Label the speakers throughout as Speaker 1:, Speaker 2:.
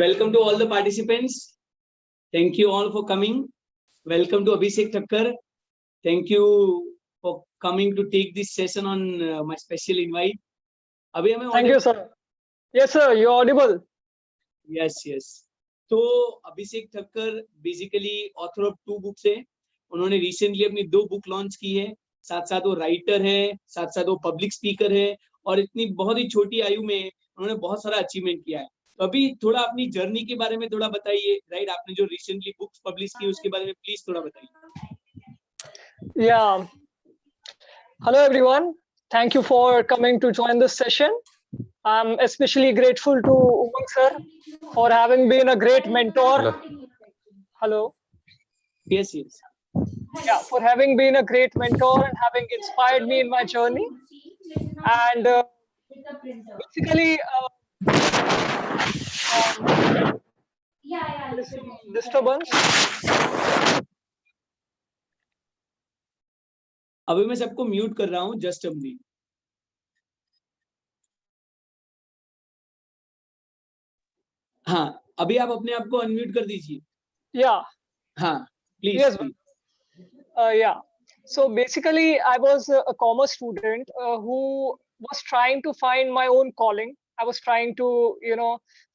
Speaker 1: Welcome to all the participants. Thank you all for coming. Welcome to Abhishek Thakkar. Thank you for coming to take this session on my special invite. Abhi, am I
Speaker 2: Thank you, sir. Yes, sir. You're audible.
Speaker 1: Yes, yes. तो Abhishek Thakkar basically author of 2 books है. उन्होंने recently अपनी 2 book launch की है. साथ साथ वो writer है, साथ साथ वो पब्लिक स्पीकर है और इतनी बहुत ही छोटी आयु में उन्होंने बहुत सारा अचीवमेंट किया है. तो अभी थोड़ा अपनी जर्नी के बारे में थोड़ा बताइए. राइट, आपने जो रिसेंटली बुक्स पब्लिश की उसके बारे में प्लीज थोड़ा बताइए.
Speaker 2: Yeah. Hello, everyone. Thank you for coming to join this session. I'm especially grateful to Umang sir for having been a great mentor. Hello.
Speaker 1: Yes, yes.
Speaker 2: Yeah, for having been a great mentor and having inspired me in my journey. And basically, disturbance.
Speaker 1: अभी मैं सबको mute कर रहा हूँ, just a minute. हाँ, अभी आप अपने आप को अनम्यूट कर दीजिए.
Speaker 2: Yeah.
Speaker 1: हाँ, please.
Speaker 2: Yes. Yeah. So basically, I was a commerce student who was trying to find my own calling. I was trying to,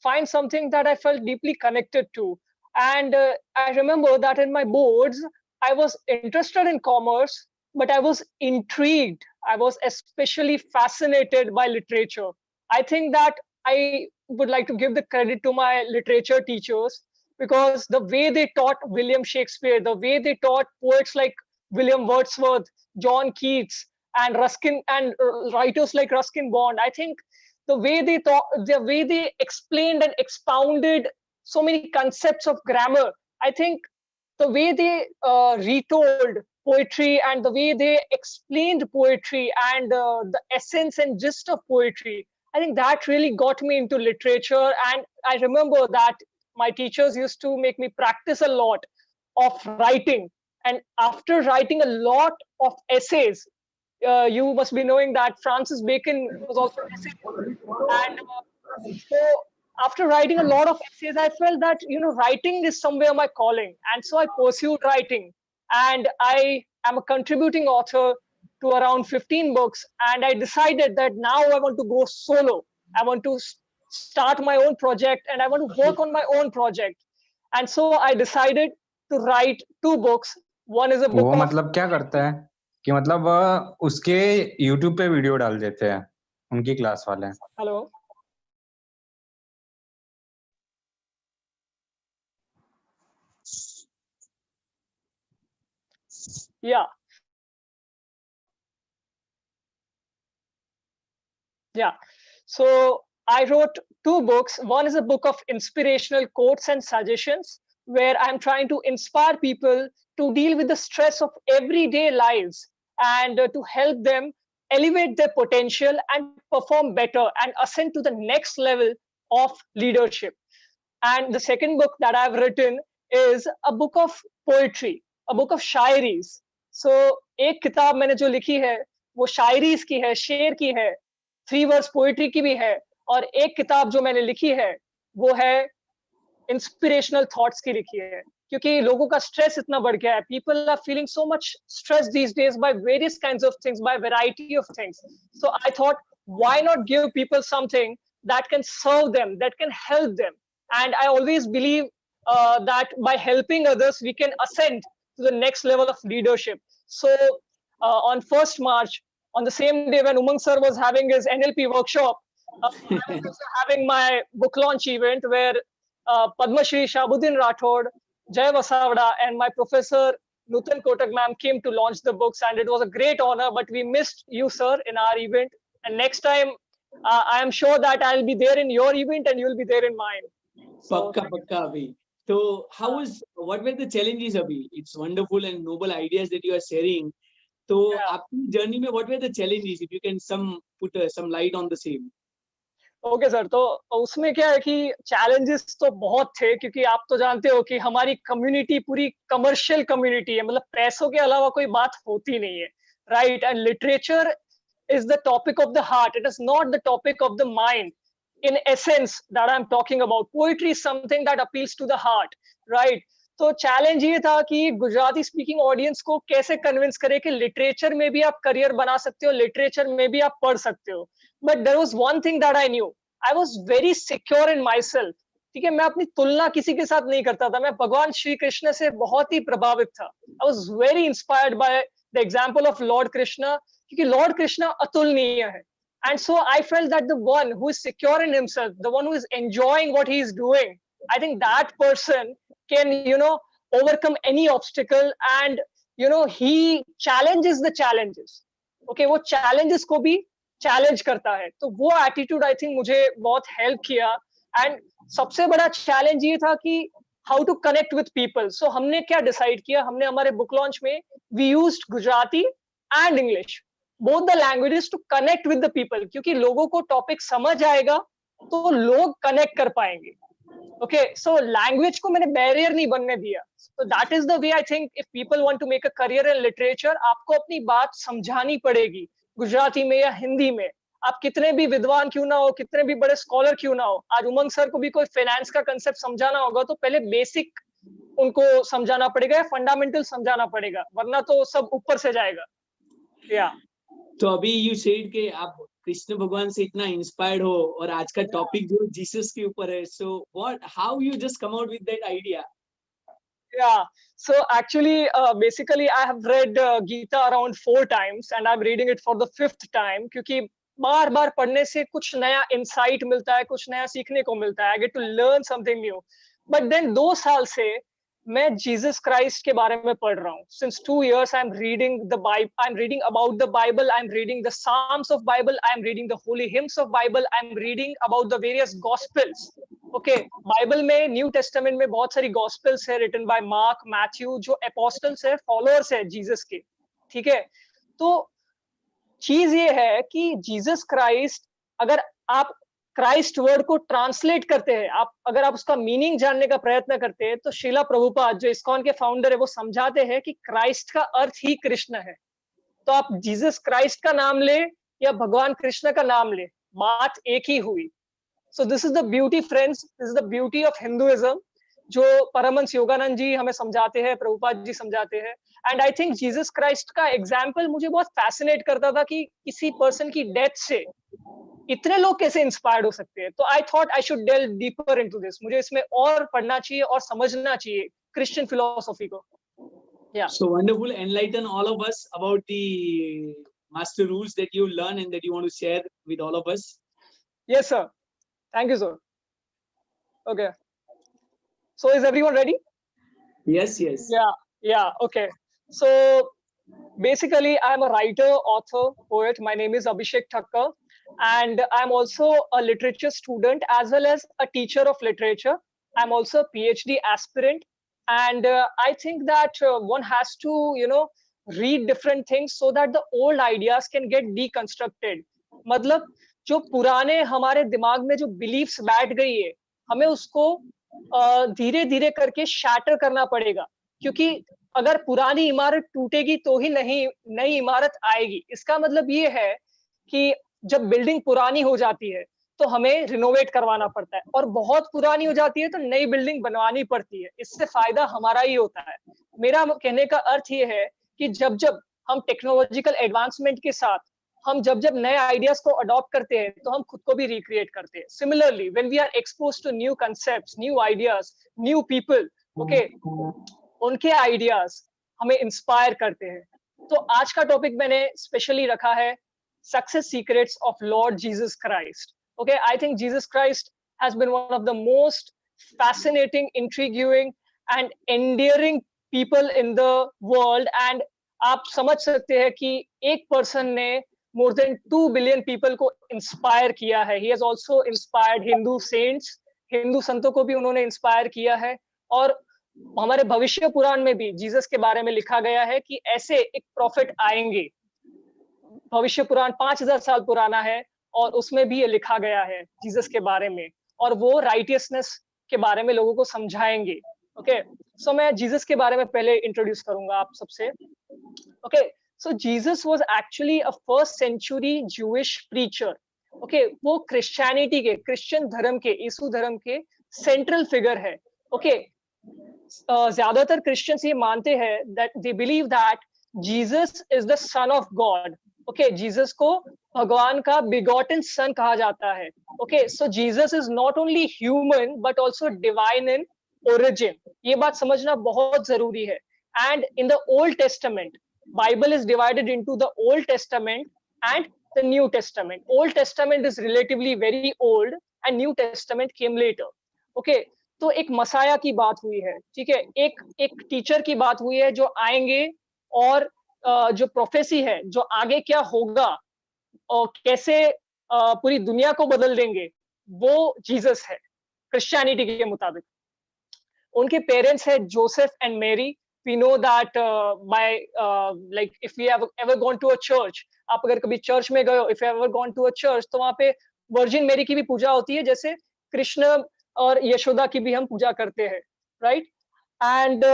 Speaker 2: find something that I felt deeply connected to. And I remember that in my boards, I was interested in commerce, but I was intrigued. I was especially fascinated by literature. I think that I would like to give the credit to my literature teachers because the way they taught William Shakespeare, the way they taught poets like William Wordsworth, John Keats, and Ruskin, and writers like Ruskin Bond, I think the way they taught, the way they explained and expounded so many concepts of grammar, I think the way they retold poetry and the way they explained poetry and the essence and gist of poetry, I think that really got me into literature. And I remember that my teachers used to make me practice a lot of writing. And after writing a lot of essays, you must be knowing that Francis Bacon was also an essay. And so after writing a lot of essays, I felt that, writing is somewhere my calling. And so I pursued writing. And I am a contributing author to around 15 books. And I decided that now I want to go solo. I want to start my own project and I want to work on my own project. And so I decided to write 2 books. One is a book.
Speaker 3: वो मतलब क्या करता है कि मतलब उसके YouTube पे video डाल देते हैं उनकी क्लास वाले.
Speaker 2: Hello. Yeah. Yeah. So I wrote 2 books. One is a book of inspirational quotes and suggestions, where I'm trying to inspire people to deal with the stress of everyday lives and to help them elevate their potential and perform better and ascend to the next level of leadership. And the second book that I've written is a book of poetry, a book of shayaris. So एक किताब मैंने जो लिखी है वो शायरीज की है, शेर की है, 3 वर्स पोएट्री की भी है, और एक किताब जो मैंने लिखी है वो है इंस्पिरेशनल थॉट्स की लिखी है, क्योंकि लोगों का स्ट्रेस इतना बढ़ गया है. People are feeling so much stress these days by various kinds of things, by variety of things. So I thought why not give people something that can serve them, that can help them. And I always believe that by helping others, we can ascend to the next level of leadership. So on 1st March, on the same day when Umang sir was having his NLP workshop, I was also having my book launch event where Padma Shri Shabuddin Rathod, Jai Vasavada, and my professor Nutan Kotak ma'am came to launch the books. And it was a great honor, but we missed you, sir, in our event. And next time, I am sure that I'll be there in your event and you'll be there in mine.
Speaker 1: Pakka, pakka, Abhi. So what were the challenges, Abhi? It's wonderful and noble ideas that you are sharing. So आपकी journey में what were the challenges? If you can put some light on the same.
Speaker 2: Okay sir, तो उसमें क्या है कि challenges तो बहुत थे, क्योंकि आप तो जानते हो कि हमारी कम्युनिटी पूरी कमर्शियल कम्युनिटी है, मतलब पैसों के अलावा कोई बात होती नहीं है, right? And literature is the topic of the heart. It is not the topic of the mind. in essence that I'm talking about. Poetry is something that appeals to the heart, right? तो challenge ये था कि Gujarati speaking audience को कैसे convince करे कि literature में भी आप करियर बना सकते हो, लिटरेचर में भी आप पढ़ सकते हो. But there was one thing that I knew, I was very secure in my self. ठीक है, मैं अपनी तुलना किसी के साथ नहीं करता था. मैं भगवान श्री कृष्ण से बहुत ही प्रभावित था. आई was very inspired by the example of Lord Krishna, क्योंकि लॉर्ड कृष्णा अतुलनीय है. And so I felt that the one who is secure in himself, the one who is enjoying what he is doing, I think that person can, overcome any obstacle, and, he challenges the challenges. Okay, वो challenges को भी challenge करता है. तो वो attitude I think मुझे बहुत help किया. And सबसे बड़ा challenge ये था कि how to connect with people. So हमने क्या decide किया, हमने हमारे book launch में we used Gujarati and English, both the languages, to connect with the people. क्योंकि लोगों को टॉपिक समझ आएगा तो लोग कनेक्ट कर पाएंगे. ओके, सो लैंग्वेज को मैंने बैरियर नहीं बनने दिया. So that is the way I think if people want to make a career in literature, आपको अपनी बात समझानी पड़ेगी, गुजराती में या हिंदी में. आप कितने भी विद्वान क्यों ना हो, कितने भी बड़े स्कॉलर क्यों ना हो, आज उमंग सर को भी कोई फाइनेंस का कंसेप्ट समझाना होगा तो पहले बेसिक उनको समझाना पड़ेगा या फंडामेंटल समझाना पड़ेगा, वरना तो सब ऊपर से जाएगा. या
Speaker 1: तो अभी यू सेड कि आप कृष्ण भगवान से इतना इंस्पायर्ड हो और आज का टॉपिक जो जीसस के ऊपर है, so what, how you just come out with that idea?
Speaker 2: Yeah, so actually, basically, I have read Gita around 4 times, and I'm reading it for the 5th time. क्योंकि बार बार पढ़ने से कुछ नया इंसाइट मिलता है, कुछ नया सीखने को मिलता है. I get to learn something new. But then 2 साल से मैं जीसस क्राइस्ट के बारे में पढ़ रहा हूँ. Since 2 years, I'm reading the Bible. I'm reading about the Bible. I'm reading the Psalms of Bible. I'm reading the holy hymns of Bible. I'm reading about the various Gospels. Okay, Bible में, new testament में बहुत सारी gospels है written by mark, Matthew, जो apostles है, followers है Jesus के. ठीक है, तो चीज ये है कि जीसस क्राइस्ट, अगर आप क्राइस्ट वर्ड को ट्रांसलेट करते हैं, अगर आप उसका मीनिंग जानने का प्रयत्न करते हैं, तो शीला प्रभुपाद जो इस्कॉन के फाउंडर है वो समझाते हैं कि क्राइस्ट का अर्थ ही कृष्ण है. तो आप जीसस क्राइस्ट का नाम ले या भगवान कृष्ण का नाम ले, बात एक ही हुई. So this is the beauty, friends. This is the beauty of Hinduism, जो परमहंस योगानंद जी हमें समझाते हैं, प्रभुपाद जी समझाते हैं. And I think Jesus Christ का एग्जाम्पल मुझे बहुत फैसिनेट करता था कि किसी पर्सन की डेथ से इतने लोग कैसे इंस्पायर्ड हो सकते हैं. तो I thought I should delve deeper into this. मुझे इसमें और पढ़ना चाहिए और समझना चाहिए क्रिश्चियन फिलोसॉफी को. Yeah.
Speaker 1: So wonderful. Enlighten all of us about the master rules that you learn and that you want to share with all of us.
Speaker 2: Yes, sir. Thank you, sir. Okay. So is everyone ready?
Speaker 1: Yes, yes.
Speaker 2: Yeah. Okay. So basically, I'm a writer, author, poet. My name is Abhishek Thakkar, and I'm also a literature student as well as a teacher of literature. I'm also a PhD aspirant, and I think that one has to, read different things so that the old ideas can get deconstructed. मतलब जो पुराने हमारे दिमाग में जो beliefs बैठ गई है, हमें उसको धीरे धीरे करके शैटर करना पड़ेगा. क्योंकि अगर पुरानी इमारत टूटेगी तो ही नई इमारत आएगी. इसका मतलब ये है कि जब बिल्डिंग पुरानी हो जाती है तो हमें रिनोवेट करवाना पड़ता है, और बहुत पुरानी हो जाती है तो नई बिल्डिंग बनवानी पड़ती है. इससे फायदा हमारा ही होता है. मेरा कहने का अर्थ ये है कि जब जब हम टेक्नोलॉजिकल एडवांसमेंट के साथ हम जब नए आइडियाज को अडॉप्ट करते हैं तो हम खुद को भी रिक्रिएट करते हैं. Similarly when we are exposed to new concepts, new ideas, new people, okay, उनके आइडियाज हमें इंस्पायर करते हैं. तो आज का टॉपिक मैंने स्पेशली रखा है success secrets of Lord Jesus Christ. Okay, I think Jesus Christ has been one of the most fascinating, intriguing and endearing people in the world. And आप समझ सकते हैं कि एक पर्सन ने more than 2 billion people को inspire किया है. He has also inspired Hindu saints. Hindu संतों को भी उन्होंने इंस्पायर किया है. और हमारे भविष्य पुराण में भी जीसस के बारे में लिखा गया है कि ऐसे एक प्रॉफिट आएंगे. भविष्य पुराण 5000 साल पुराना है और उसमें भी ये लिखा गया है जीसस के बारे में, और वो राइटियसनेस के बारे में लोगों को समझाएंगे. ओके, सो मैं जीसस के बारे में पहले इंट्रोड्यूस करूंगा आप सबसे. Okay, so Jesus was actually a first century Jewish preacher. Okay, वो क्रिश्चियनिटी के, क्रिश्चियन धर्म के, यीशु धर्म के सेंट्रल फिगर है। ओके, ज्यादातर क्रिश्चियंस ये मानते हैं that they believe that Jesus is the son of God. Okay, Jesus को भगवान का बिगॉटन सन कहा जाता है। Okay, so Jesus is not only human but also divine in origin. ये बात समझना बहुत जरूरी है। And in the old testament, Bible is divided into the old testament and the New Testament. Old Testament is relatively very old and New Testament came later. Okay, तो एक Messiah की बात हुई है, ठीक है, एक टीचर की बात हुई है जो आएंगे और जो प्रोफेसी है, जो आगे क्या होगा और कैसे पूरी दुनिया को बदल देंगे, वो जीसस है क्रिश्चियनिटी के मुताबिक। उनके पेरेंट्स है Joseph and Mary. We know that by like if we have ever gone to a church, आप अगर कभी चर्च में गए हो, if you have ever gone to a church, तो वहाँ पे वर्जिन मेरी की भी पूजा होती है, जैसे कृष्ण और यशोदा की भी हम पूजा करते हैं, right? And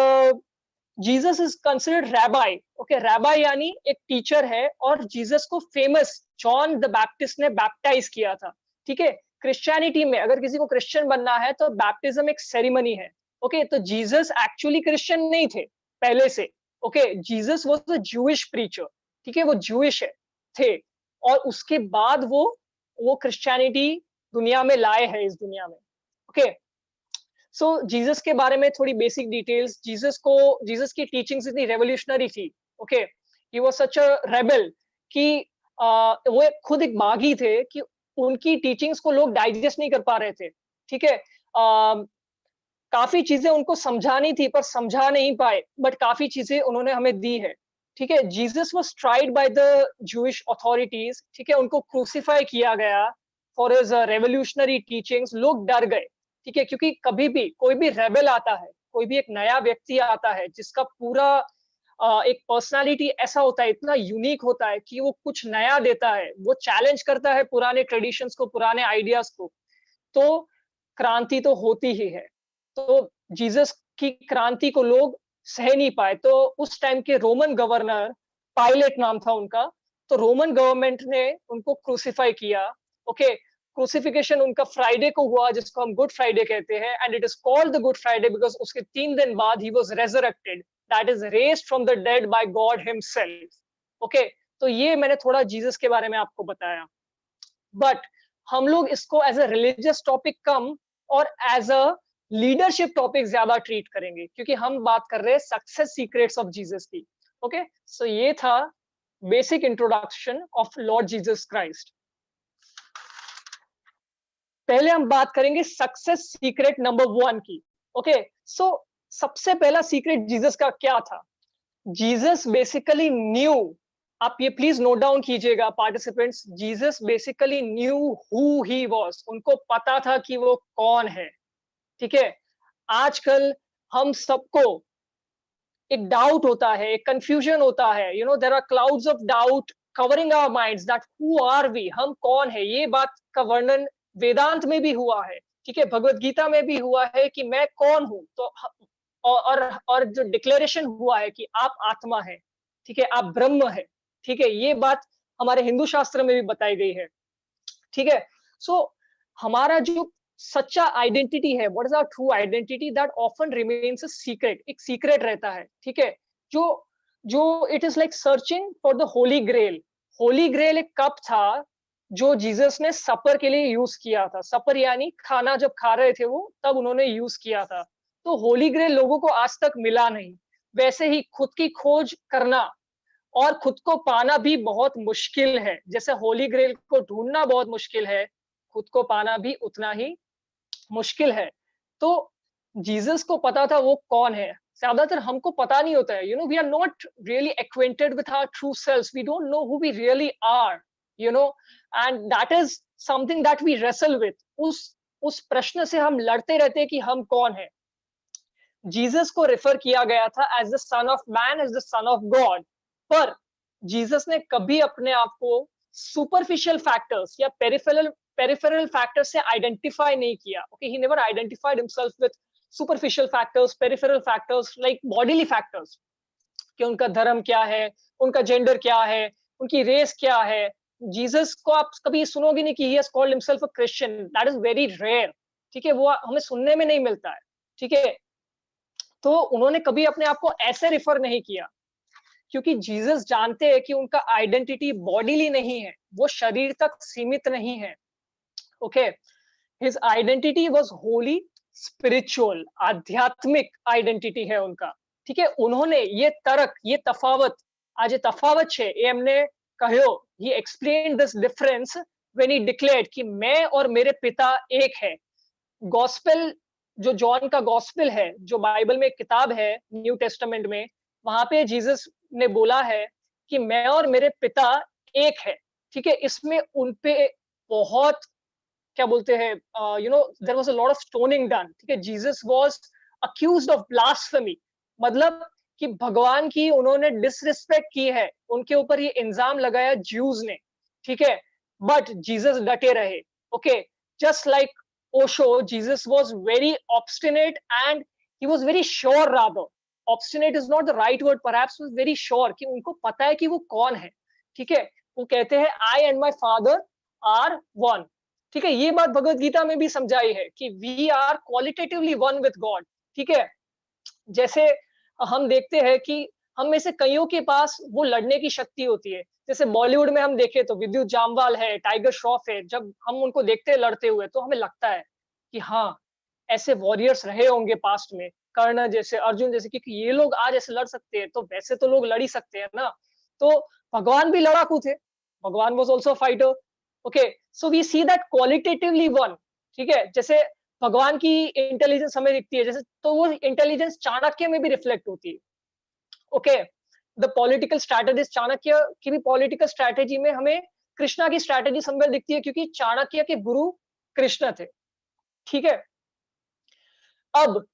Speaker 2: Jesus is considered rabbi. Okay, rabbi यानी एक टीचर है, और जीसस को फेमस जॉन द बैप्टिस्ट ने बैप्टाइज किया था। ठीक है, क्रिश्चियनिटी में अगर किसी को क्रिश्चियन बनना है तो बैप्टिज्म एक सेरेमनी है। ओके, तो जीसस एक्चुअली क्रिश्चियन नहीं थे पहले से। Okay, Jesus was a Jewish preacher. ठीक है, वो जूइश है थे, और उसके बाद वो क्रिश्चियनिटी दुनिया में लाए हैं, इस दुनिया में। ओके, सो जीसस के बारे में थोड़ी बेसिक डिटेल्स। जीसस की टीचिंग्स इतनी रेवोल्यूशनरी थी। Okay, he was such a rebel कि वो खुद एक बागी थे कि उनकी टीचिंग्स को लोग डाइजेस्ट नहीं कर पा रहे थे। ठीक है, काफी चीजें उनको समझानी थी पर समझा नहीं पाए, बट काफी चीजें उन्होंने हमें दी है। ठीक है, Jesus was tried by the Jewish authorities. ठीक है, उनको क्रूसिफाई किया गया फॉर हिज रेवोल्यूशनरी टीचिंग्स। लोग डर गए, ठीक है, क्योंकि कभी भी कोई भी रेबल आता है, कोई भी एक नया व्यक्ति आता है जिसका पूरा एक पर्सनालिटी ऐसा होता है, इतना यूनिक होता है कि वो कुछ नया देता है, वो चैलेंज करता है पुराने ट्रेडिशंस को, पुराने आइडियाज को, तो क्रांति तो होती ही है। तो जीसस की क्रांति को लोग सह नहीं पाए, तो उस टाइम के रोमन गवर्नर, पायलेट नाम था उनका, तो रोमन गवर्नमेंट ने उनको क्रूसिफाई किया। ओके, क्रूसिफिकेशन उनका फ्राइडे को हुआ, जिसको हम गुड फ्राइडे कहते हैं, and it is called the good Friday because उसके 3 दिन बाद he was resurrected, that is raised from the dead by God himself. Okay, तो ये मैंने थोड़ा जीसस के बारे में आपको बताया, बट हम लोग इसको एज अ रिलीजियस टॉपिक कम और एज अ लीडरशिप टॉपिक ज्यादा ट्रीट करेंगे, क्योंकि हम बात कर रहे हैं सक्सेस सीक्रेट्स ऑफ जीसस की। ओके, सो ये था basic introduction of Lord Jesus Christ. पहले हम बात करेंगे सक्सेस सीक्रेट नंबर 1 की। ओके, सो सबसे पहला सीक्रेट जीसस का क्या था? जीसस बेसिकली न्यू, आप ये प्लीज नोट डाउन कीजिएगा participants, Jesus basically knew who he was. उनको पता था कि वो कौन है। ठीक है, आजकल हम सबको एक डाउट होता है, एक कंफ्यूजन होता है, you know there are clouds of doubt covering our minds that who are we, हम कौन है। ये बात का वर्णन वेदांत में भी हुआ है, ठीक है, भगवत गीता में भी हुआ है कि मैं कौन हूं। तो और जो डिक्लेरेशन हुआ है कि आप आत्मा है, ठीक है, आप ब्रह्म है। ठीक है, ये बात हमारे हिंदू शास्त्र में भी बताई गई है। ठीक है, सो हमारा जो सच्चा आइडेंटिटी है, what is our true identity, that often remains a secret, एक सीक्रेट रहता है। ठीक है, जो जो it is like searching for the Holy Grail. Holy Grail एक कप था जो जीसस ने सपर के लिए यूज किया था। सपर यानी खाना जब खा रहे थे वो, तब उन्होंने यूज किया था। तो होली ग्रेल लोगों को आज तक मिला नहीं। वैसे ही खुद की खोज करना और खुद को पाना भी बहुत मुश्किल है। जैसे होली ग्रेल को ढूंढना बहुत मुश्किल है, खुद को पाना भी उतना ही मुश्किल है। तो जीसस को पता था वो कौन है। ज्यादातर हमको पता नहीं होता है, you know, we are not really acquainted with our true selves, we don't know who we really are, you know, and that is something that we wrestle with. उस प्रश्न से हम लड़ते रहते हैं कि हम कौन है। जीसस को रेफर किया गया था as the son of man, as the son of God, पर जीसस ने कभी अपने आप को सुपरफिशियल फैक्टर्स या पेरिफेरल फैक्टर्स से आइडेंटिफाई नहीं किया। Okay, he never identified himself with superficial factors, peripheral factors like bodily factors, कि उनका धर्म क्या है, उनका जेंडर क्या है, उनकी रेस क्या है, जीसस को आप कभी सुनोगे नहीं कि he has called himself a Christian, that is very rare, ठीक है, वो हमें सुनने में नहीं मिलता है, ठीक है। तो उन्होंने कभी अपने आप को ऐसे रिफर नहीं किया, क्योंकि जीसस जानते हैं कि उनका आइडेंटिटी बॉडीली नहीं है, वो शरीर तक सीमित नहीं है, okay. His identity was Holi, spiritual, आध्यात्मिक आइडेंटिटी है उनका, ठीक है। उन्होंने ये तर्क, ये तफावत, आज ये तफावत है ये हमने कहो, he explain this difference when he declared कि मैं और मेरे पिता एक है। गॉस्पेल, जो जॉन का गॉस्पेल है, जो बाइबल में एक किताब है न्यू टेस्टामेंट में, वहां पे जीसस ने बोला है कि मैं और मेरे पिता एक है, ठीक है। इसमें उनपे बहुत, क्या बोलते हैं, you know, there was a lot of stoning done, ठीक है। Jesus was accused of blasphemy, मतलब कि भगवान की उन्होंने डिसरिस्पेक्ट की है, उनके ऊपर ये इल्जाम लगाया ज्यूज ने, ठीक है। बट जीसस डटे रहे, okay. Just like Osho, Jesus was very obstinate and he was very sure rather. Obstinate is not the right word, perhaps was very sure कि उनको पता है कि वो कौन है, ठीक है। वो कहते हैं I and my father are one, ठीक है। ये बात भगवत गीता में भी समझाई है कि we are qualitatively one with God, ठीक है। जैसे हम देखते हैं कि हम में से कईयों के पास वो लड़ने की शक्ति होती है, जैसे बॉलीवुड में हम देखें तो विद्युत जामवाल है, टाइगर श्रॉफ है, जब हम उनको देखते हैं लड़ते हुए तो हमें लगता है कि हाँ, ऐसे वॉरियर्स रहे होंगे पास्ट में, कर्ण जैसे, अर्जुन जैसे, क्योंकि ये लोग आज ऐसे लड़ सकते हैं तो वैसे तो लोग लड़ ही सकते हैं ना। तो भगवान भी लड़ाकू थे, भगवान was also fighter, okay. So we see that qualitatively one, ठीक है। जैसे भगवान की इंटेलिजेंस हमें दिखती है जैसे, तो वो इंटेलिजेंस चाणक्य में भी रिफ्लेक्ट होती है, okay. The political strategist Chanakya की भी पॉलिटिकल स्ट्रैटेजी में हमें कृष्णा की स्ट्रैटेजी समझ दिखती है, क्योंकि चाणक्य के गुरु कृष्ण थे, ठीक है। अब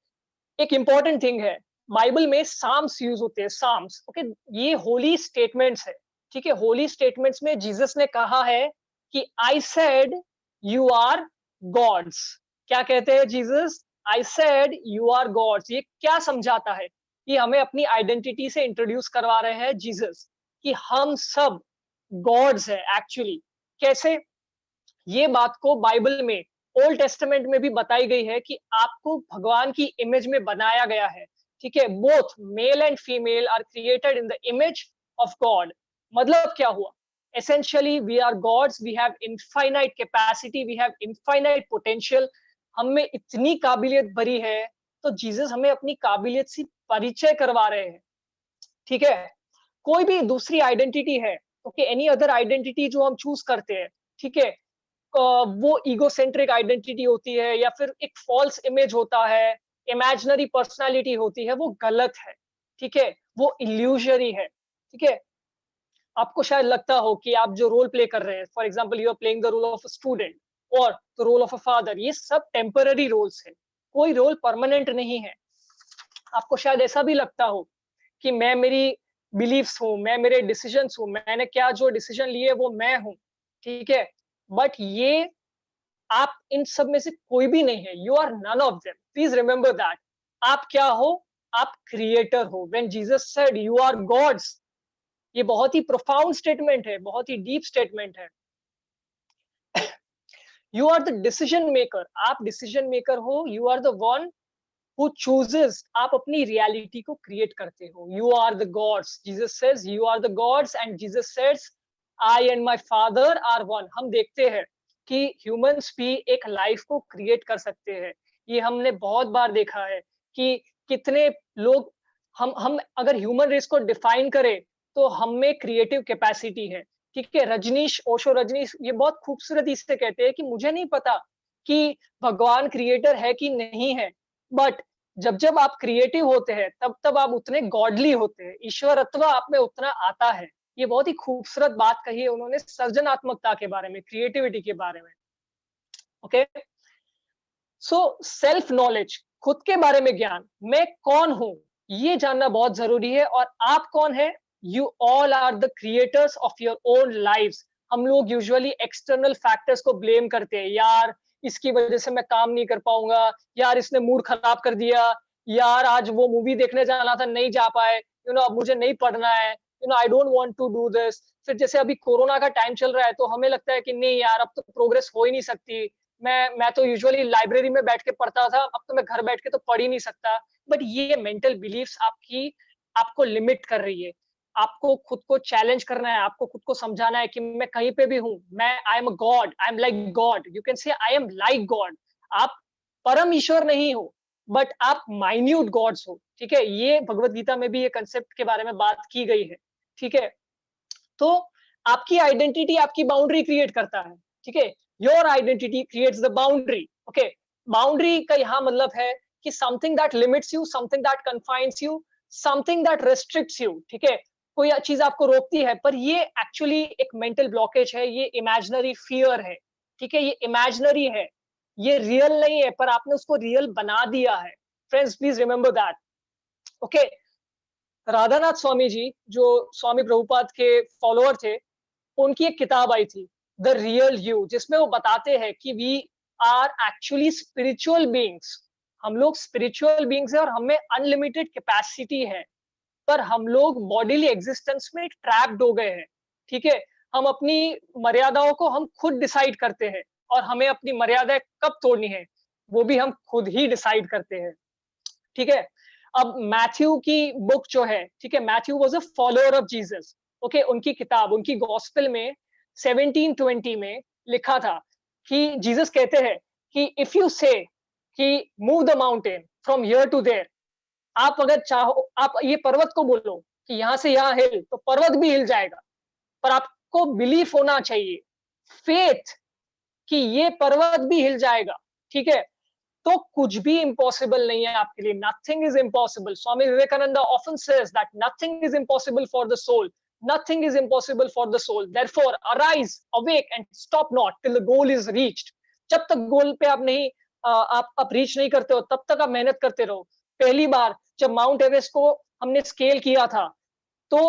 Speaker 2: एक इंपॉर्टेंट थिंग है, बाइबल में साम्स यूज होते हैं, साम्स, ओके। ये होली स्टेटमेंट्स है, ठीक है। होली स्टेटमेंट्स में जीसस ने कहा है कि I said you are gods. क्या कहते हैं Jesus? I said you are gods. ये क्या समझाता है? कि हमें अपनी आइडेंटिटी से इंट्रोड्यूस करवा रहे हैं जीसस कि हम सब गॉड्स है एक्चुअली। कैसे? ये बात को बाइबल में, ओल्ड टेस्टामेंट में भी बताई गई है कि आपको भगवान की इमेज में बनाया गया है, ठीक है। Both male and female are created in the image of God. मतलब क्या हुआ? Essentially we are gods, we have infinite capacity, we have infinite potential, हम में इतनी काबिलियत भरी है। तो जीसस हमें अपनी काबिलियत से परिचय करवा रहे हैं, ठीक है। कोई भी दूसरी आइडेंटिटी है, ओके, एनी अदर आइडेंटिटी जो हम चूज करते हैं, ठीक है, वो ईगोसेंट्रिक आइडेंटिटी होती है या फिर एक फॉल्स इमेज होता है, इमेजिनरी पर्सनालिटी होती है, वो गलत है, ठीक है। वो इल्यूजरी है, ठीक है। आपको शायद लगता हो कि आप जो रोल प्ले कर रहे हैं, for example you are playing the role of a student और the role of a father, ये सब टेम्पररी रोल्स है, कोई रोल परमानेंट नहीं है। आपको शायद ऐसा भी लगता हो कि मैं मेरी बिलीफ्स हूँ, मैं मेरे डिसीजंस हूँ, मैंने क्या जो डिसीजन लिए वो मैं हूँ, ठीक है। बट ये आप इन सब में से कोई भी नहीं है, you are none of them. Please remember that. आप क्या हो? आप क्रिएटर हो। When Jesus said you are gods, ये बहुत ही प्रोफाउंड स्टेटमेंट है, बहुत ही डीप स्टेटमेंट है। You are the decision maker, आप डिसीजन मेकर हो, you are the one who chooses, आप अपनी रियलिटी को क्रिएट करते हो। You are the gods, Jesus says you are the gods and Jesus says I and my father are one. हम देखते हैं कि ह्यूमंस भी एक लाइफ को क्रिएट कर सकते हैं। ये हमने बहुत बार देखा है कि कितने लोग, हम अगर ह्यूमन रेस को डिफाइन करें तो हम में क्रिएटिव कैपेसिटी है, ठीक है। रजनीश, ओशो रजनीश, ये बहुत खूबसूरती से कहते हैं कि मुझे नहीं पता कि भगवान क्रिएटर है कि नहीं है, बट जब जब आप क्रिएटिव होते हैं तब तब आप उतने गॉडली होते हैं, ईश्वरत्व आप में उतना आता है। ये बहुत ही खूबसूरत बात कही है उन्होंने सृजनात्मकता के बारे में, क्रिएटिविटी के बारे में, ओके। सो सेल्फ नॉलेज, खुद के बारे में ज्ञान, मैं कौन हूं, ये जानना बहुत जरूरी है। और आप कौन है? You all are the creators of your own lives. हम लोग यूजुअली एक्सटर्नल फैक्टर्स को ब्लेम करते हैं, यार इसकी वजह से मैं काम नहीं कर पाऊंगा, यार इसने मूड खराब कर दिया, यार आज वो मूवी देखने जाना था नहीं जा पाए, अब मुझे नहीं पढ़ना है, you know I don't want to do this. फिर जैसे अभी कोरोना का टाइम चल रहा है तो हमें लगता है कि नहीं यार अब तो प्रोग्रेस हो ही नहीं सकती, मैं तो यूजुअली लाइब्रेरी में बैठ के पढ़ता था, अब तो मैं घर बैठ के तो पढ़ ही नहीं सकता। बट ये मेंटल बिलीफ्स आपको लिमिट कर रही है। आपको खुद को चैलेंज करना है, आपको खुद को समझाना है कि मैं कहीं पे भी हूँ, मैं आई am a God, I am like God, you can say I am like God. आप परम ईश्वर नहीं हो बट आप माइन्यूट गॉड्स हो, ठीक है। ये भगवत गीता में भी ये कंसेप्ट के बारे में बात की गई है, ठीक है। तो आपकी आइडेंटिटी आपकी बाउंड्री क्रिएट करता है, ठीक है। Your identity creates the boundary, okay. Boundary का यहाँ मतलब है कि something that limits you, something that confines you, something that restricts you, ठीक है। कोई चीज आपको रोकती है, पर ये एक्चुअली एक मेंटल ब्लॉकेज है, ये इमेजिनरी फियर है, ठीक है। ये इमेजिनरी है, ये रियल नहीं है, पर आपने उसको रियल बना दिया है। Friends please remember that, okay. Radhanath Swami ji जो स्वामी प्रभुपाद के फॉलोअर थे, उनकी एक किताब आई थी द रियल यू, जिसमें वो बताते हैं कि we are actually spiritual beings. हम लोग स्पिरिचुअल बीइंग्स हैं और हमें अनलिमिटेड कैपेसिटी है, पर हम लोग बॉडीली एग्जिस्टेंस में ट्रैप्ड हो गए हैं, ठीक है। हम अपनी मर्यादाओं को हम खुद डिसाइड करते हैं और हमें अपनी मर्यादाएं कब तोड़नी है वो भी हम खुद ही डिसाइड करते हैं, ठीक है। अब मैथ्यू की बुक जो है, ठीक है, Matthew was a follower of Jesus, okay. उनकी किताब, उनकी गॉस्पेल में 1720 में लिखा था कि जीसस कहते हैं कि इफ यू से कि move the mountain from here to there, आप अगर चाहो आप ये पर्वत को बोलो कि यहां से यहां हिल, तो पर्वत भी हिल जाएगा। पर आपको बिलीफ होना चाहिए, फेथ, कि ये पर्वत भी हिल जाएगा, ठीक है। तो कुछ भी इम्पॉसिबल नहीं है आपके लिए, nothing is impossible. Swami Vivekananda often says that nothing is impossible for the soul, nothing is impossible for the soul, therefore arise, awake and stop not till the goal is reached. जब तक गोल पे आप नहीं आप रीच नहीं करते हो तब तक आप मेहनत करते रहो। पहली बार जब माउंट एवरेस्ट को हमने स्केल किया था तो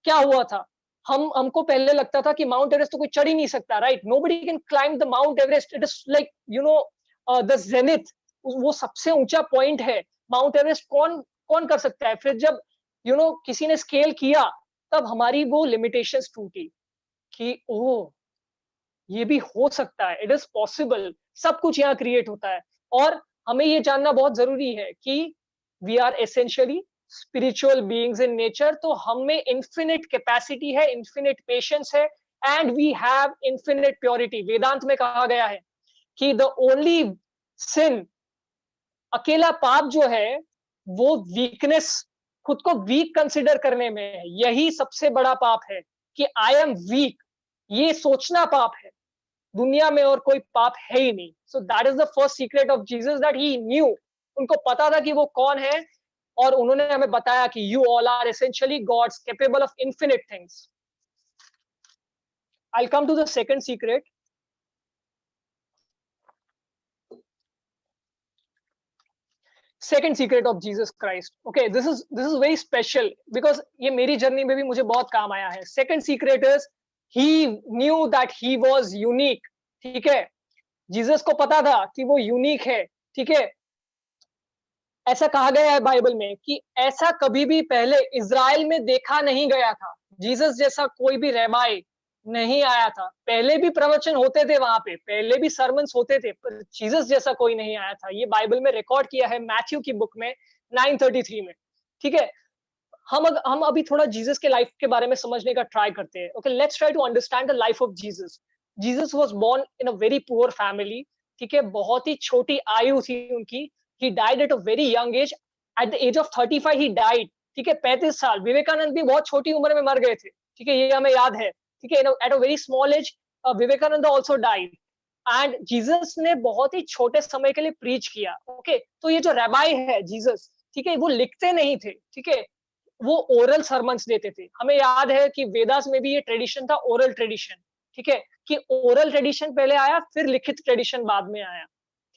Speaker 2: क्या हुआ था, हमको पहले लगता था कि माउंट एवरेस्ट तो कोई चढ़ ही नहीं सकता, right. Nobody can climb the mount Everest, it is like you know the zenith, वो सबसे ऊंचा पॉइंट है। माउंट एवरेस्ट कौन कौन कर सकता है। फिर जब यू नो किसी ने स्केल किया तब हमारी वो लिमिटेशंस टूटी कि ओह ये भी हो सकता है, इट इज पॉसिबल, सब कुछ यहाँ क्रिएट होता है। और हमें ये जानना बहुत जरूरी है कि we are essentially spiritual beings in nature, तो हमें इन्फिनिट कैपेसिटी है, इन्फिनिट पेशेंस है, and we have infinite purity. Vedanta में कहा गया है कि द ओनली सिन, अकेला पाप जो है वो वीकनेस, खुद को वीक कंसिडर करने में है, यही सबसे बड़ा पाप है कि आई एम वीक, ये सोचना पाप है। दुनिया में और कोई पाप है ही नहीं। So that is the first secret of Jesus, that he new, उनको पता था कि वो कौन है, और उन्होंने हमें बताया कि you all are essentially gods capable of infinite things. I will come to the second secret. Second secret of Jesus Christ, okay, this is very special because ये मेरी जर्नी में भी मुझे बहुत काम आया है। Second secret is he knew that he was unique, ठीक है। जीसस को पता था कि वो यूनिक है, ठीक है। ऐसा कहा गया है बाइबल में कि ऐसा कभी भी पहले इज़राइल में देखा नहीं गया था, जीसस जैसा कोई भी रैबाई नहीं आया था। पहले भी प्रवचन होते थे वहां पे, पहले भी सरमन्स होते थे, पर जीसस जैसा कोई नहीं आया था। ये बाइबल में रिकॉर्ड किया है मैथ्यू की बुक में 9:33 में, ठीक है। हम अभी थोड़ा जीसस के लाइफ के बारे में समझने का ट्राई करते हैं। Okay, let's try to understand the life of Jesus. Jesus was born in a very poor family, ठीक है। बहुत ही छोटी आयु थी उनकी। He died at a very young age, at the age of 35 he died, ठीक है, 35 साल। विवेकानंद भी बहुत छोटी उम्र में मर गए थे, ठीक है, ये हमें याद है, ठीक है। At a very small age Vivekananda also died, and Jesus ने बहुत ही छोटे समय के लिए प्रीच किया, ओके। तो ये जो रैबाई है जीसस, ठीक है, वो लिखते नहीं थे, ठीक है, वो ओरल सरमन्स देते थे। हमें याद है कि वेदास में भी ये ट्रेडिशन था, ओरल ट्रेडिशन, ठीक है, कि ओरल ट्रेडिशन पहले आया फिर लिखित ट्रेडिशन बाद में आया,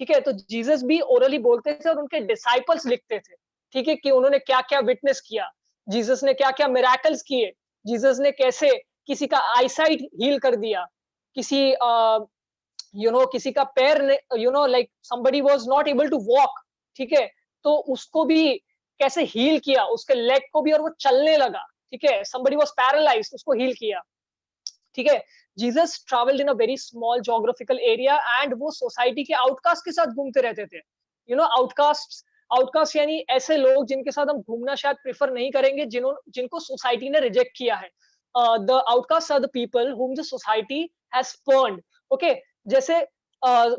Speaker 2: ठीक है। तो जीसस भी ओरली बोलते थे और उनके डिसाइपल्स लिखते थे, ठीक है, कि उन्होंने क्या क्या विटनेस किया, जीसस ने क्या क्या मिराकल्स किए, जीसस ने कैसे किसी का आईसाइट हील कर दिया, किसी किसी का पैर like somebody was not able to walk, ठीक है, तो उसको भी कैसे हील किया, उसके लेग को भी, और वो चलने लगा, ठीक है, somebody was paralyzed, उसको हील किया, ठीक है। Jesus travelled in a very small geographical area and वो सोसाइटी के आउटकास्ट के साथ घूमते रहते थे। यू नो आउटकास्ट यानी ऐसे लोग जिनके साथ हम घूमना शायद प्रेफर नहीं करेंगे, जिनको सोसाइटी ने रिजेक्ट किया है। The outcast are the people whom the society has spurned, okay. जैसे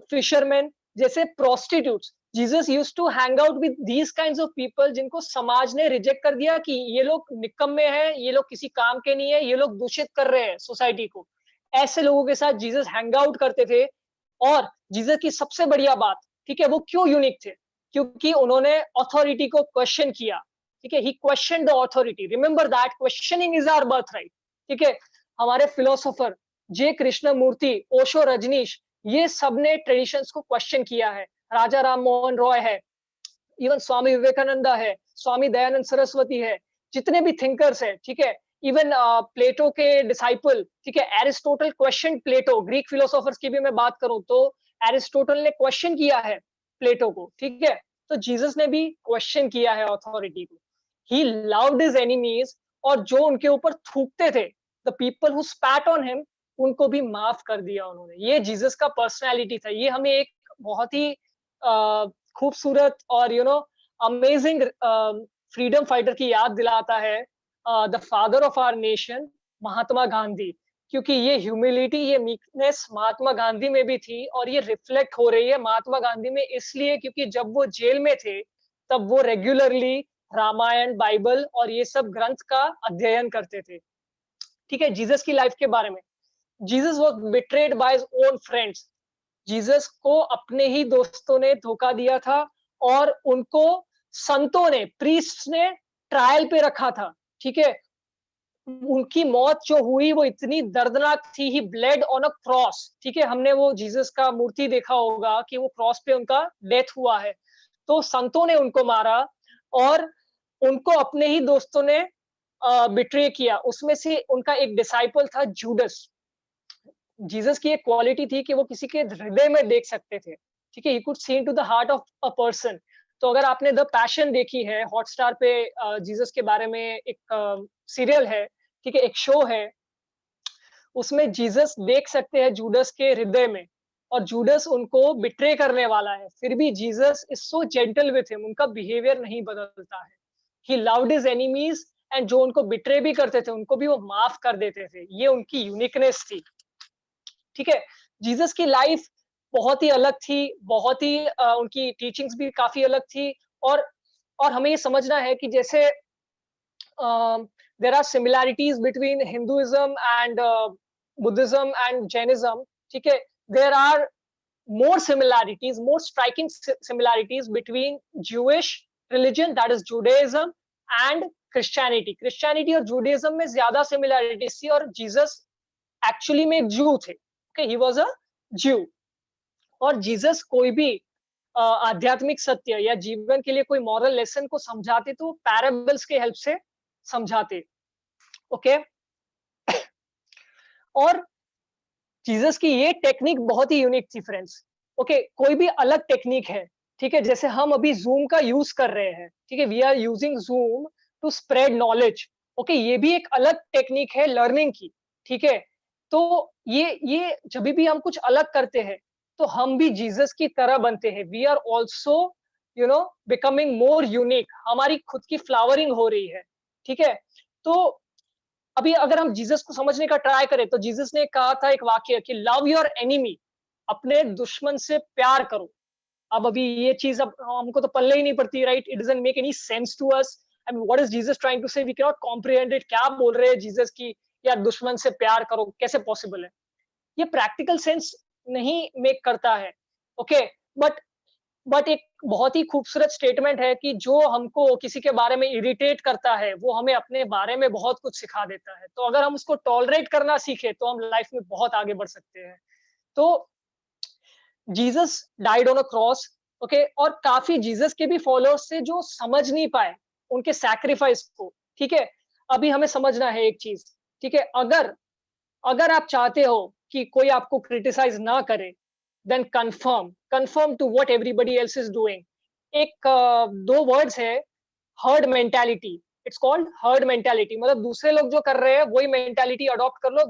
Speaker 2: फिशरमैन, जैसे prostitutes, Jesus used to hang out with these kinds of people जिनको समाज ने रिजेक्ट कर दिया कि ये लोग निकम्मे हैं, ये लोग किसी काम के नहीं है, ये लोग दूषित कर रहे हैं सोसाइटी को। ऐसे लोगों के साथ जीसस हैंग आउट करते थे। और जीसस की सबसे बढ़िया बात, ठीक है, वो क्यों यूनिक थे? क्योंकि उन्होंने अथॉरिटी को क्वेश्चन किया, ठीक है। He question the authority, remember that questioning is our birth right, ठीक है। हमारे फिलोसोफर जे कृष्णमूर्ति, ओशो, रजनीश, ये सब ने ट्रेडिशंस को क्वेश्चन किया है। राजा राम मोहन रॉय है, इवन स्वामी विवेकानंदा है, स्वामी दयानंद सरस्वती है, जितने भी थिंकर्स है, ठीक है। इवन प्लेटो के डिसाइपल, ठीक है, एरिस्टोटल क्वेश्चन प्लेटो। ग्रीक फिलोसोफर्स की भी मैं बात करूं तो एरिस्टोटल ने क्वेश्चन किया है प्लेटो को, ठीक है। तो जीसस ने भी क्वेश्चन किया है अथॉरिटी को। ही लव्ड हिज एनिमीज, और जो उनके ऊपर थूकते थे, the people who स्पैट on him, उनको भी माफ कर दिया उन्होंने। ये जीसस का पर्सनैलिटी था। ये हमें एक बहुत ही खूबसूरत और अमेजिंग फ्रीडम फाइटर की याद दिलाता है, the father of our nation, Mahatma Gandhi. क्योंकि ये ह्यूमिलिटी, ये मीकनेस महात्मा गांधी में भी थी, और ये रिफ्लेक्ट हो रही है महात्मा गांधी में इसलिए क्योंकि जब वो जेल में थे तब वो रेगुलरली रामायण, बाइबल और ये सब ग्रंथ का अध्ययन करते थे, ठीक है। जीसस की लाइफ के बारे में, Jesus was betrayed by his own friends. Jesus को अपने ही दोस्तों ने धोखा दिया था, और उनको संतों ने, प्रीस्ट्स ने ट्रायल पे रखा था, ठीक है। उनकी मौत जो हुई वो इतनी दर्दनाक थी। ही ब्लेड ऑन अ क्रॉस, ठीक है। हमने वो जीसस का मूर्ति देखा होगा कि वो क्रॉस पे उनका डेथ हुआ है। तो संतों ने उनको मारा, और उनको अपने ही दोस्तों ने बिट्रे किया। उसमें से उनका एक डिसाइपल था जूडस। जीसस की एक क्वालिटी थी कि वो किसी के हृदय में देख सकते थे, ठीक है। He could see into the heart of a person. तो अगर आपने द पैशन देखी है हॉटस्टार पे, जीसस के बारे में एक सीरियल है, ठीक है, एक शो है, उसमें जीसस देख सकते हैं जूडस के हृदय में, और जूडस उनको बिट्रे करने वाला है, फिर भी Jesus is so gentle with him, उनका बिहेवियर नहीं बदलता है। He loved his enemies, and जो उनको बिट्रे भी करते थे उनको भी वो माफ कर देते थे। ये उनकी यूनिकनेस थी, ठीक है। जीसस की लाइफ बहुत ही अलग थी, बहुत ही उनकी टीचिंग्स भी काफी अलग थी। और हमें ये समझना है कि जैसे there are similarities between Hinduism and Buddhism and Jainism, ठीक है। There are more similarities, more striking similarities between Jewish religion, that is Judaism, and Christianity. Christianity और Judaism में ज्यादा similarities थी, और जीसस एक्चुअली में एक जू थे, okay? He was a Jew. और जीसस कोई भी आध्यात्मिक सत्य या जीवन के लिए कोई मॉरल लेसन को समझाते तो पैराबल्स के हेल्प से समझाते, ओके। और जीसस की ये टेक्निक बहुत ही यूनिक थी फ्रेंड्स, ओके। कोई भी अलग टेक्निक है, ठीक है, जैसे हम अभी जूम का यूज कर रहे हैं, ठीक है, we are using Zoom to spread knowledge, okay. ये भी एक अलग टेक्निक है लर्निंग की, ठीक है। तो ये जब भी हम कुछ अलग करते हैं तो हम भी जीसस की तरह बनते हैं। We are also becoming more unique, हमारी खुद की फ्लावरिंग हो रही है, ठीक है। तो अभी अगर हम जीसस को समझने का ट्राई करें तो जीसस ने कहा था एक वाक्य कि लव योर एनिमी, अपने दुश्मन से प्यार करो। अब अभी ये चीज अब हमको तो पल्ले ही नहीं पड़ती, right? It doesn't make any sense to us. I mean what is Jesus trying to say? We can not comprehend it. क्या बोल रहे हैं जीसस की यार दुश्मन से प्यार करो, कैसे पॉसिबल है? ये प्रैक्टिकल सेंस नहीं मेक करता है, ओके। बट एक बहुत ही खूबसूरत स्टेटमेंट है कि जो हमको किसी के बारे में इरिटेट करता है वो हमें अपने बारे में बहुत कुछ सिखा देता है। तो अगर हम उसको टॉलरेट करना सीखे तो हम लाइफ में बहुत आगे बढ़ सकते हैं। तो Jesus died on a cross, okay. और काफी जीसस के भी फॉलोअर्स से जो समझ नहीं पाए उनके सैक्रिफाइस को, ठीक है। अभी हमें समझना है एक चीज, ठीक है। अगर आप चाहते हो कि कोई आपको क्रिटिसाइज ना करे, then conform to what everybody else is doing. एक दो वर्ड्स है, herd mentality, it's called herd mentality, मतलब दूसरे लोग जो कर रहे हैं वही मेंटालिटी अडॉप्ट कर लो,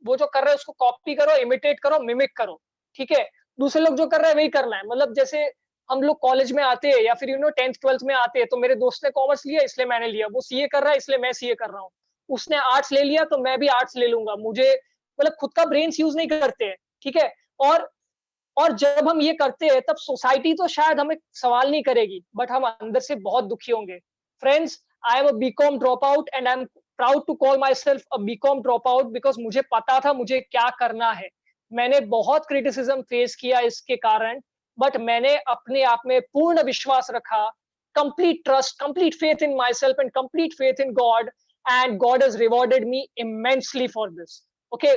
Speaker 2: वो जो कर रहे हैं उसको कॉपी करो, इमिटेट करो, मिमिक करो, ठीक है। दूसरे लोग जो कर रहे हैं वही करना है। मतलब जैसे हम लोग कॉलेज में आते हैं या फिर 10th 12th में आते हैं, तो मेरे दोस्त ने कॉमर्स लिया इसलिए मैंने लिया, वो सीए कर रहा है इसलिए मैं सीए कर रहा हूँ, उसने आर्ट्स ले लिया तो मैं भी आर्ट्स ले लूंगा। मुझे मतलब खुद का ब्रेन यूज नहीं करते हैं, ठीक है। और जब हम ये करते हैं तब सोसाइटी तो शायद हमें सवाल नहीं करेगी, बट हम अंदर से बहुत दुखी होंगे। Friends, I am a BCom drop out and I am proud to call my self a BCom drop out, because मुझे पता था मुझे क्या करना है। मैंने बहुत क्रिटिसिज्म फेस किया इसके कारण, बट मैंने अपने आप में पूर्ण विश्वास रखा, complete trust, complete faith in my self and complete faith in God, and God has rewarded me immensely for this. Okay,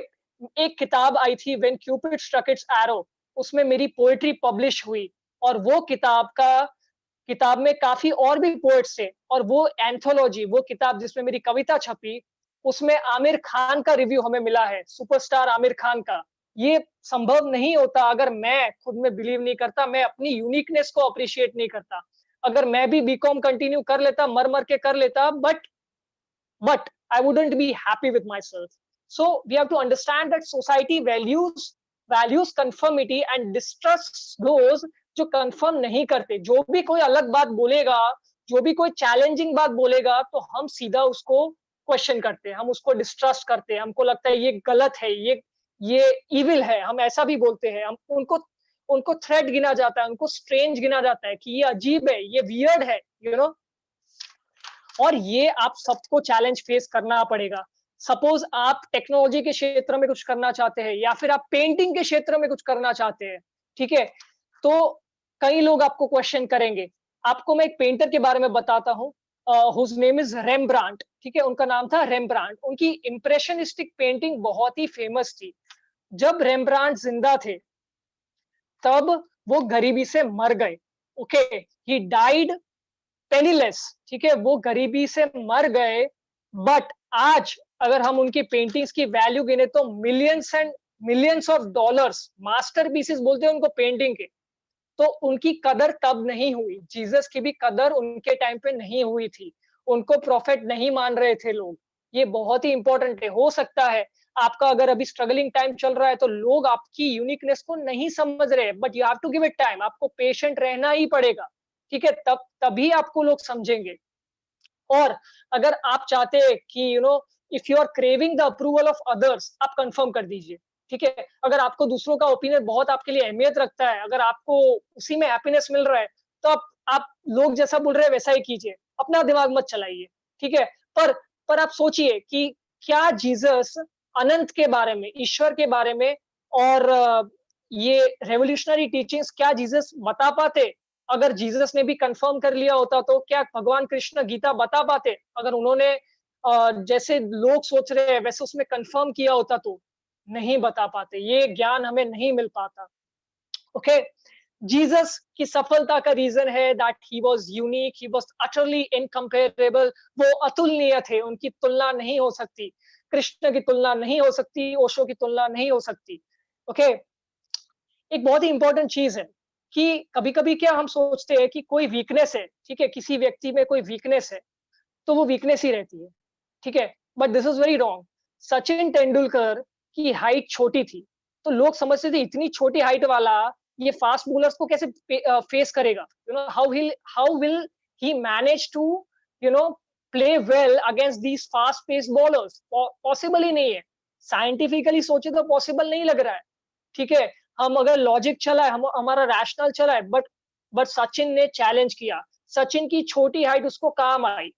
Speaker 2: एक किताब आई थी when Cupid struck its arrow, उसमें मेरी पोएट्री पब्लिश हुई, और वो किताब में काफी और भी पोएट्स थे, और वो एंथोलॉजी, वो किताब जिसमें मेरी कविता छपी, उसमें आमिर खान का रिव्यू हमें मिला है, सुपरस्टार आमिर खान का। ये संभव नहीं होता अगर मैं खुद में बिलीव नहीं करता, मैं अपनी यूनिकनेस को अप्रिशिएट नहीं करता। अगर मैं भी बीकॉम कंटिन्यू कर लेता, मर मर के कर लेता, but I wouldn't be happy with myself. So we have to understand that society values conformity and distrusts those जो कंफर्म नहीं करते। जो भी कोई अलग बात बोलेगा, जो भी कोई चैलेंजिंग बात बोलेगा, तो हम सीधा उसको क्वेश्चन करते हैं, हम उसको डिस्ट्रस्ट करते हैं, हमको लगता है ये गलत है, ये इविल है, हम ऐसा भी बोलते हैं। हम उनको थ्रेट गिना जाता है, उनको स्ट्रेंज गिना जाता है कि ये अजीब है, ये वियर्ड है, और ये आप सबको चैलेंज फेस करना पड़ेगा। सपोज आप टेक्नोलॉजी के क्षेत्र में कुछ करना चाहते हैं, या फिर आप पेंटिंग के क्षेत्र में कुछ करना चाहते हैं, ठीक है, तो कई लोग आपको क्वेश्चन करेंगे। आपको मैं एक पेंटर के बारे में बताता हूँ, हुज नेम इज रेम्ब्रांट, ठीक है, उनका नाम था रेम्ब्रांट। उनकी इंप्रेशनिस्टिक पेंटिंग बहुत ही फेमस थी। जब रेम्ब्रांट जिंदा थे तब वो गरीबी से मर गए। ओके, ही डाइड पेनीलेस, ठीक है, वो गरीबी से मर गए। बट आज अगर हम उनकी पेंटिंग्स की वैल्यू गिने तो millions and millions of dollars, master pieces बोलते हैं उनको पेंटिंग के। तो उनकी कदर तब नहीं हुई, जीसस की भी कदर उनके टाइम पे नहीं हुई थी, उनको प्रॉफिट नहीं मान रहे थे लोग। ये बहुत ही इंपॉर्टेंट है। हो सकता है आपका अगर अभी स्ट्रगलिंग टाइम चल रहा है तो लोग आपकी यूनिकनेस को नहीं समझ रहे, but you have to give it time, आपको पेशेंट रहना ही पड़ेगा, ठीक है, तभी आपको लोग समझेंगे। और अगर आप चाहते हैं कि if you are craving the approval of others, आप कंफर्म कर दीजिए, ठीक है। अगर आपको दूसरों का ओपिनियन बहुत आपके लिए अहमियत रखता है, अगर आपको उसी में हैप्पीनेस मिल रहा है, तो आप लोग जैसा बोल रहे हैं वैसा ही कीजिए, अपना दिमाग मत चलाइए, ठीक है। पर आप सोचिए कि क्या जीसस अनंत के बारे में, ईश्वर के बारे में, और ये रेवोल्यूशनरी टीचिंग्स क्या जीसस बता पाते? अगर जीसस ने भी कंफर्म कर लिया होता तो क्या भगवान कृष्ण गीता बता पाते? अगर उन्होंने जैसे लोग सोच रहे हैं वैसे उसमें कंफर्म किया होता तो नहीं बता पाते, ये ज्ञान हमें नहीं मिल पाता। ओके, जीसस की सफलता का रीजन है that he was unique, he was utterly incomparable, वो अतुलनीय थे, उनकी तुलना नहीं हो सकती, कृष्ण की तुलना नहीं हो सकती, ओशो की तुलना नहीं हो सकती। ओके, एक बहुत ही इंपॉर्टेंट चीज है कि कभी कभी क्या हम सोचते हैं कि कोई वीकनेस है, ठीक है, किसी व्यक्ति में कोई वीकनेस है तो वो वीकनेस ही रहती है, ठीक है, but this is very wrong. Sachin Tendulkar की हाइट छोटी थी, तो लोग समझते थे इतनी छोटी हाइट वाला ये फास्ट बॉलर्स को कैसे फेस करेगा, how will he manage to play well against these fast pace bowlers? Possible ही नहीं है, साइंटिफिकली सोचे तो पॉसिबल नहीं लग रहा है, ठीक है। हम अगर लॉजिक चला है, हमारा रैशनल चला है, बट सचिन ने चैलेंज किया, सचिन की छोटी हाइट उसको काम आई,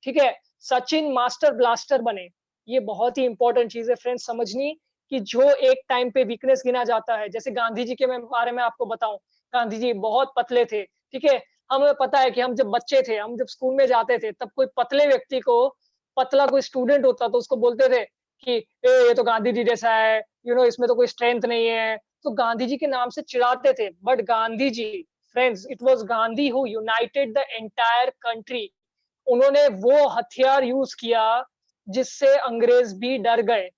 Speaker 2: ठीक है, सचिन मास्टर ब्लास्टर बने। ये बहुत ही इंपॉर्टेंट चीज है फ्रेंड्स समझनी, कि जो एक टाइम पे वीकनेस गिना जाता है, जैसे गांधी जी के बारे में आपको बताऊं, गांधी जी बहुत पतले थे, ठीक है। हमें पता है कि हम जब बच्चे थे, हम जब स्कूल में जाते थे, तब कोई पतले व्यक्ति को, पतला कोई स्टूडेंट होता तो उसको बोलते थे कि ये तो गांधी जी जैसा है, इसमें तो कोई स्ट्रेंथ नहीं है, तो गांधी जी के नाम से चिढ़ाते थे। But Gandhi ji, friends, it was Gandhi who united the entire country. उन्होंने वो हथियार यूज किया जिससे अंग्रेज भी डर गए।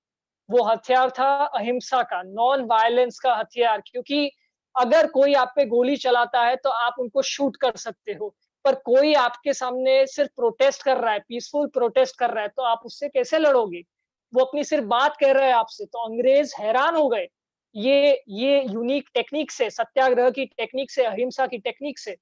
Speaker 2: वो हथियार था अहिंसा का, नॉन वायलेंस का हथियार, क्योंकि अगर कोई आप पे गोली चलाता है तो आप उनको शूट कर सकते हो, पर कोई आपके सामने सिर्फ प्रोटेस्ट कर रहा है, पीसफुल प्रोटेस्ट कर रहा है, तो आप उससे कैसे लड़ोगे? वो अपनी सिर्फ बात कह रहा है आपसे। तो अंग्रेज हैरान हो गए ये यूनिक टेक्निक से, सत्याग्रह की टेक्निक से, अहिंसा की टेक्निक से।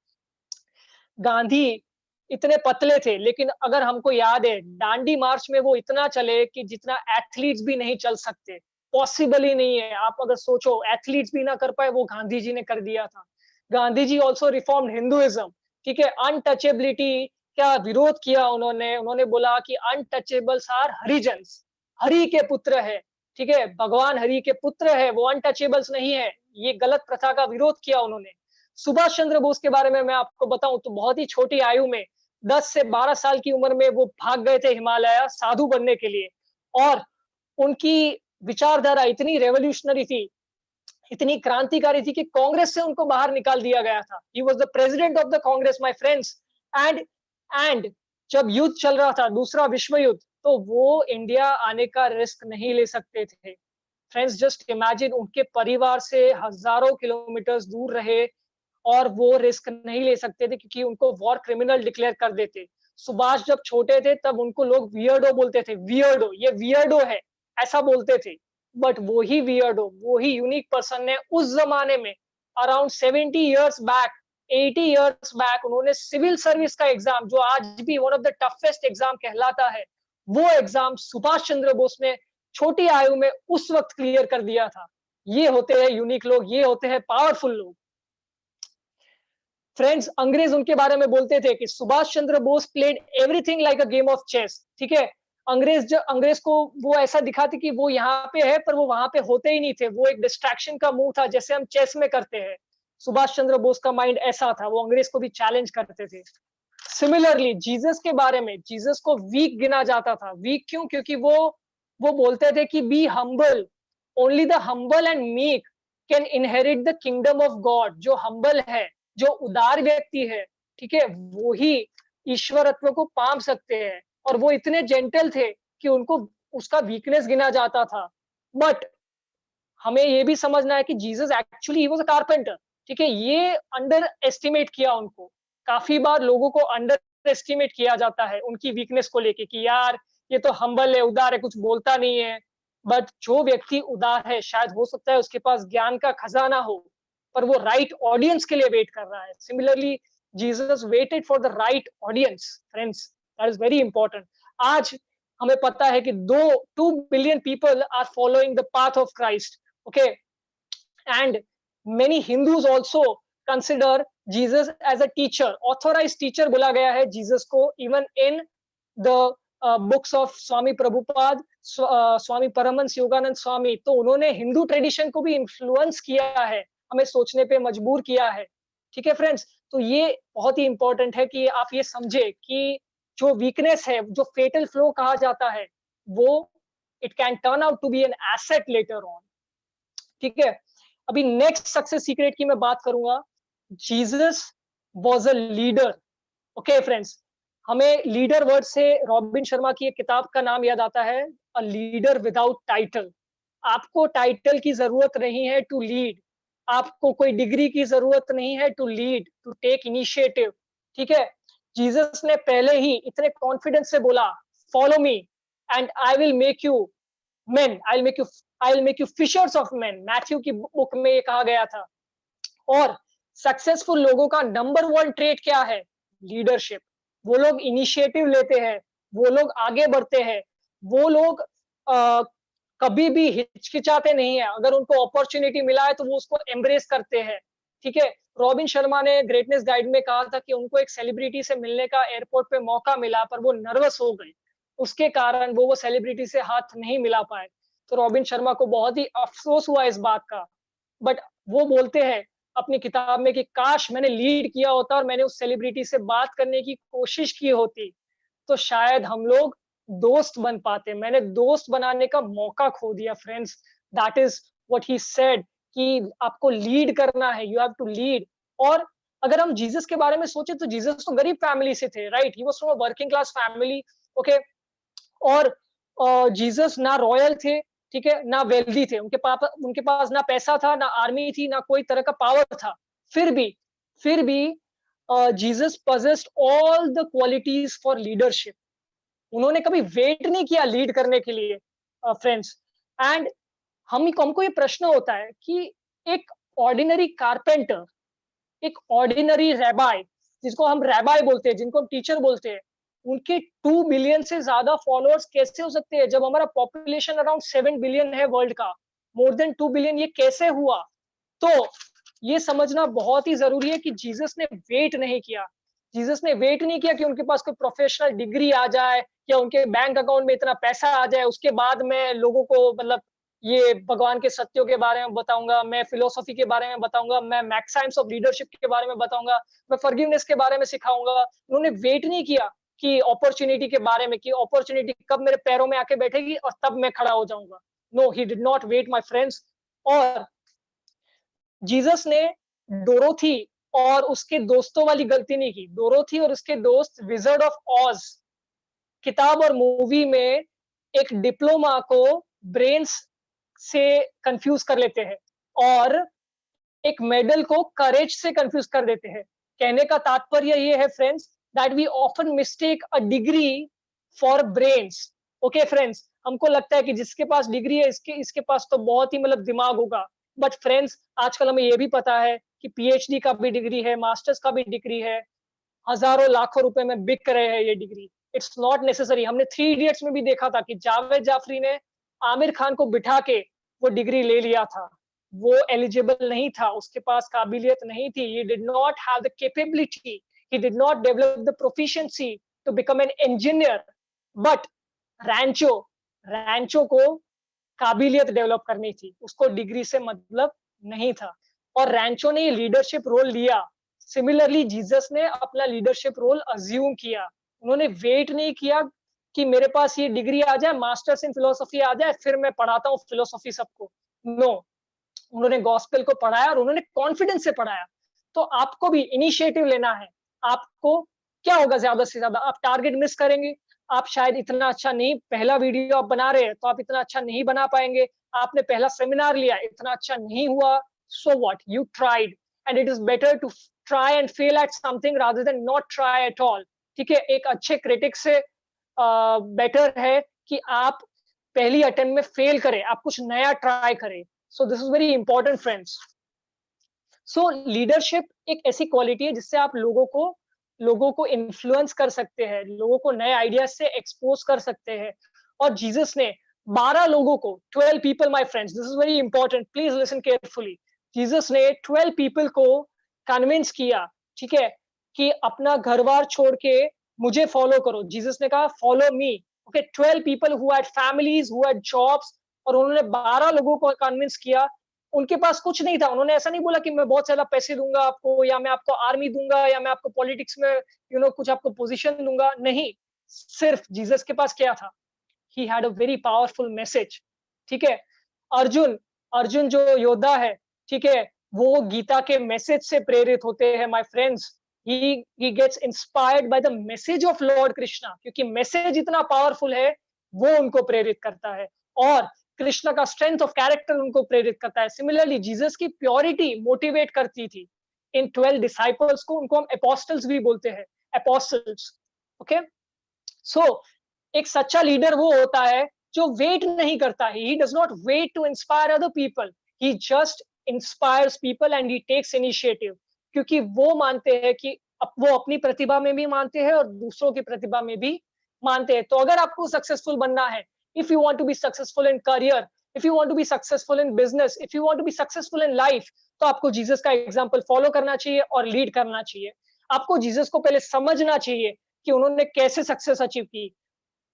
Speaker 2: गांधी इतने पतले थे, लेकिन अगर हमको याद है दांडी मार्च में वो इतना चले कि जितना एथलीट्स भी नहीं चल सकते, पॉसिबल ही नहीं है। आप अगर सोचो एथलीट्स भी ना कर पाए, वो गांधी जी ने कर दिया था। Gandhi ji also reformed Hinduism, ठीक है। अनटचेबिलिटी का विरोध किया उन्होंने बोला कि अनटचेबल्स आर हरिजन्स, हरि के पुत्र है, ठीक है, भगवान हरि के पुत्र है, वो अनटचेबल्स नहीं है। ये गलत प्रथा का विरोध किया उन्होंने। सुभाष चंद्र बोस के बारे में मैं आपको बताऊं तो बहुत ही छोटी आयु में 10 से 12 साल की उम्र में वो भाग गए थे हिमालय साधु बनने के लिए। और उनकी विचारधारा इतनी रेवोल्यूशनरी थी, इतनी क्रांतिकारी थी कि कांग्रेस से उनको बाहर निकाल दिया गया था। He was the president of the Congress, my friends. And जब युद्ध चल रहा था, दूसरा विश्व युद्ध, तो वो इंडिया आने का रिस्क नहीं ले सकते थे। फ्रेंड्स, जस्ट इमेजिन, उनके परिवार से हजारों किलोमीटर दूर रहे और वो रिस्क नहीं ले सकते थे क्योंकि उनको वॉर क्रिमिनल डिक्लेयर कर देते। सुभाष जब छोटे थे तब उनको लोग वियर्डो बोलते थे, वियर्डो, ये वियर्डो है, ऐसा बोलते थे। बट वो ही वियर्डो, वो ही यूनिक पर्सन ने उस जमाने में around 70 years back, 80 years back, उन्होंने सिविल सर्विस का एग्जाम, जो आज भी one of the toughest exam कहलाता है, वो एग्जाम सुभाष चंद्र बोस ने छोटी आयु में उस वक्त क्लियर कर दिया था। ये होते हैं यूनिक लोग, ये होते हैं पावरफुल लोग। फ्रेंड्स, अंग्रेज उनके बारे में बोलते थे कि Subhash Chandra Bose played everything like a game of chess, ठीक है। अंग्रेज को वो ऐसा दिखाते कि वो यहाँ पे है पर वो वहां पे होते ही नहीं थे, वो एक डिस्ट्रैक्शन का मूव था, जैसे हम चेस में करते हैं। सुभाष चंद्र बोस का माइंड ऐसा था, वो अंग्रेज को भी चैलेंज करते थे। सिमिलरली जीसस के बारे में, जीसस को वीक गिना जाता था। वीक क्यों? क्योंकि वो बोलते थे कि be humble, only the humble and meek can inherit the kingdom of God. जो हम्बल है, जो उदार व्यक्ति है, ठीक है, वो ही ईश्वरत्व को पाम सकते हैं। और वो इतने जेंटल थे कि उनको उसका वीकनेस गिना जाता था। बट हमें ये भी समझना है कि Jesus actually he was a carpenter, ठीक है। ये अंडर एस्टिमेट किया उनको। काफी बार लोगों को अंडर एस्टिमेट किया जाता है उनकी वीकनेस को लेके कि यार ये तो हम्बल है, उदार है, कुछ बोलता नहीं है। बट जो व्यक्ति उदार है, शायद हो सकता है उसके पास ज्ञान का खजाना हो, पर वो राइट ऑडियंस के लिए वेट कर रहा है। Similarly Jesus waited for the right audience. Friends, that is very important. आज हमें पता है कि 2 billion people are following the path of Christ, okay. And many Hindus also consider Jesus as a teacher, authorize teacher बोला गया है Jesus को, even in the books of Swami Prabhupada, Swami Paramahansa Yogananda Swami. तो उन्होंने हिंदू ट्रेडिशन को भी इन्फ्लुएंस किया है, हमें सोचने पे मजबूर किया है, ठीक है फ्रेंड्स। तो ये बहुत ही इंपॉर्टेंट है कि आप ये समझे कि जो वीकनेस है, जो फेटल फ्लो कहा जाता है, वो it can turn out to be an asset later on, ठीक है। अभी नेक्स्ट सक्सेस सीक्रेट की मैं बात करूंगा। Jesus was a leader, okay friends. हमें लीडर वर्ड से रॉबिन शर्मा की एक किताब का नाम याद आता है, अ लीडर विदाउट टाइटल। आपको टाइटल की जरूरत नहीं है टू लीड, आपको कोई डिग्री की जरूरत नहीं है to lead, to take initiative, ठीक है। जीसस ने पहले ही इतने कॉन्फिडेंस से बोला, follow me and I will make you men, I'll make you fishers of men। Matthew की बुक में ये कहा गया था। और सक्सेसफुल लोगों का नंबर 1 ट्रेट क्या है? लीडरशिप। वो लोग इनिशिएटिव लेते हैं, वो लोग आगे बढ़ते हैं, वो लोग कभी भी हिचकिचाते नहीं है। अगर उनको अपॉर्चुनिटी मिला है तो वो उसको एम्ब्रेस करते हैं, ठीक है। रॉबिन शर्मा ने ग्रेटनेस गाइड में कहा था कि उनको एक सेलिब्रिटी से मिलने का एयरपोर्ट पे मौका मिला, पर वो नर्वस हो गए, उसके कारण वो सेलिब्रिटी से हाथ नहीं मिला पाए। तो रॉबिन शर्मा को बहुत ही अफसोस हुआ इस बात का। बट वो बोलते हैं अपनी किताब में कि काश मैंने लीड किया होता और मैंने उस सेलिब्रिटी से बात करने की कोशिश की होती, तो शायद हम लोग दोस्त बन पाते। मैंने दोस्त बनाने का मौका खो दिया। Friends, that is what he said कि आपको लीड करना है, यू हैव टू लीड। और अगर हम जीसस के बारे में सोचे तो जीसस तो गरीब फैमिली से थे, right. He was from a working class family, okay. और जीसस ना रॉयल थे, ठीक है, ना वेल्दी थे। उनके पास ना पैसा था, ना आर्मी थी, ना कोई तरह का पावर था। फिर भी Jesus possessed all the qualities for leadership. उन्होंने कभी वेट नहीं किया लीड करने के लिए फ्रेंड्स. एंड हमको ये प्रश्न होता है कि एक ऑर्डिनरी कारपेंटर, एक ऑर्डिनरी रैबाई, जिसको हम रैबाई बोलते हैं, जिनको हम टीचर बोलते हैं, उनके 2 बिलियन से ज्यादा फॉलोअर्स कैसे हो सकते हैं जब हमारा पॉपुलेशन अराउंड 7 बिलियन है वर्ल्ड का, मोर देन 2 बिलियन, ये कैसे हुआ? तो ये समझना बहुत ही जरूरी है कि जीसस ने वेट नहीं किया. जीसस ने वेट नहीं किया कि उनके पास कोई प्रोफेशनल डिग्री आ जाए या उनके बैंक अकाउंट में इतना पैसा आ जाए, उसके बाद मैं लोगों को मतलब ये भगवान के सत्यों के बारे में बताऊंगा, मैं फिलोसफी के बारे में बताऊंगा, मैं मैक्साइम्स ऑफ लीडरशिप के बारे में बताऊंगा, मैं फॉरगिवनेस के बारे में सिखाऊंगा. उन्होंने वेट नहीं किया कि अपॉर्चुनिटी के बारे में, कि अपॉर्चुनिटी कब मेरे पैरों में आके बैठेगी और तब मैं खड़ा हो जाऊंगा. No, he did not wait my friends. और जीसस ने डोरोथी और उसके दोस्तों वाली गलती नहीं की. डोरोथी और उसके दोस्त विजर्ड ऑफ ऑज किताब और मूवी में एक डिप्लोमा को ब्रेन्स से कंफ्यूज कर लेते हैं और एक मेडल को करेज से कंफ्यूज कर देते हैं. कहने का तात्पर्य ये है friends that we often mistake a degree for brains. Okay friends, हमको लगता है कि जिसके पास डिग्री है इसके पास तो बहुत ही मतलब दिमाग होगा. बट फ्रेंड्स, आजकल हमें ये भी पता है कि पीएचडी का भी डिग्री है, मास्टर्स का भी डिग्री है, हजारों लाखों रुपए में बिक रहे हैं ये डिग्री. It's not necessary. हमने 3 इडियट्स में भी देखा था कि जावेद जाफरी ने आमिर खान को बिठा के वो डिग्री ले लिया था. वो एलिजिबल नहीं था, उसके पास काबिलियत नहीं थी. he did not have the capability, he did not develop the proficiency to become an engineer. but रैंचो को काबिलियत डेवलप करनी थी, उसको डिग्री से मतलब नहीं था, और रैंचो ने ये लीडरशिप रोल लिया. सिमिलरली जीसस ने अपना लीडरशिप रोल अज्यूम किया. उन्होंने वेट नहीं किया कि मेरे पास ये डिग्री आ जाए, मास्टर्स इन फिलोसफी आ जाए, फिर मैं पढ़ाता हूँ फिलोसफी सबको. नो, उन्होंने गॉस्पेल को पढ़ाया और उन्होंने कॉन्फिडेंस से पढ़ाया. तो आपको भी इनिशिएटिव लेना है. आपको क्या होगा, ज्यादा से ज्यादा आप टारगेट मिस करेंगे. आप शायद इतना अच्छा नहीं, पहला वीडियो आप बना रहे हैं तो आप इतना अच्छा नहीं बना पाएंगे. आपने पहला सेमिनार लिया, इतना अच्छा नहीं हुआ, so what, you tried, and it is better to try and fail at something rather than not try at all. ठीक है, एक अच्छे क्रिटिक से बेटर है कि आप पहली अटेम्प्ट में फेल करें, आप कुछ नया ट्राई करें. So this is very important friends. So leadership एक ऐसी क्वालिटी है जिससे आप लोगों को इन्फ्लुएंस कर सकते हैं, लोगों को नए आइडियाज से एक्सपोज कर सकते हैं. और जीसस ने 12 लोगों को, 12 people my friends, this is very important, please listen carefully. Jesus ने 12 पीपल को कन्विंस किया, ठीक है, कि अपना घर-बार छोड़ के मुझे फॉलो करो. जीसस ने कहा follow me. Okay, 12 people who had families, who had jobs, और उन्होंने 12 लोगों को कन्विंस किया. उनके पास कुछ नहीं था. उन्होंने ऐसा नहीं बोला कि मैं बहुत ज्यादा पैसे दूंगा आपको, या मैं आपको आर्मी दूंगा, या मैं आपको पॉलिटिक्स में कुछ आपको पोजीशन दूंगा. नहीं, सिर्फ जीसस के पास क्या था, he had a very powerful message. ठीक है, अर्जुन जो योद्धा है, ठीक है, वो गीता के मैसेज से प्रेरित होते हैं my friends. he gets inspired by the message of Lord Krishna, क्योंकि मैसेज इतना पावरफुल है, वो उनको प्रेरित करता है, और कृष्ण का स्ट्रेंथ ऑफ कैरेक्टर उनको प्रेरित करता है. सिमिलरली जीसस की प्योरिटी मोटिवेट करती थी इन 12 डिसाइपल्स को. उनको हम एपोस्टल्स भी बोलते हैं, एपोस्टल्स. ओके, सो एक सच्चा लीडर वो होता है जो वेट नहीं करता है. he does not wait to inspire other people, he just inspires people and he takes initiative. क्योंकि वो मानते हैं कि वो अपनी प्रतिभा में भी मानते हैं और दूसरों की प्रतिभा में भी मानते हैं. तो अगर आपको सक्सेसफुल बनना है, if you want to be successful in career, if you want to be successful in business, if you want to be successful in life, तो आपको जीसस का एग्जांपल फॉलो करना चाहिए और लीड करना चाहिए. आपको जीसस को पहले समझना चाहिए कि उन्होंने कैसे सक्सेस अचीव की.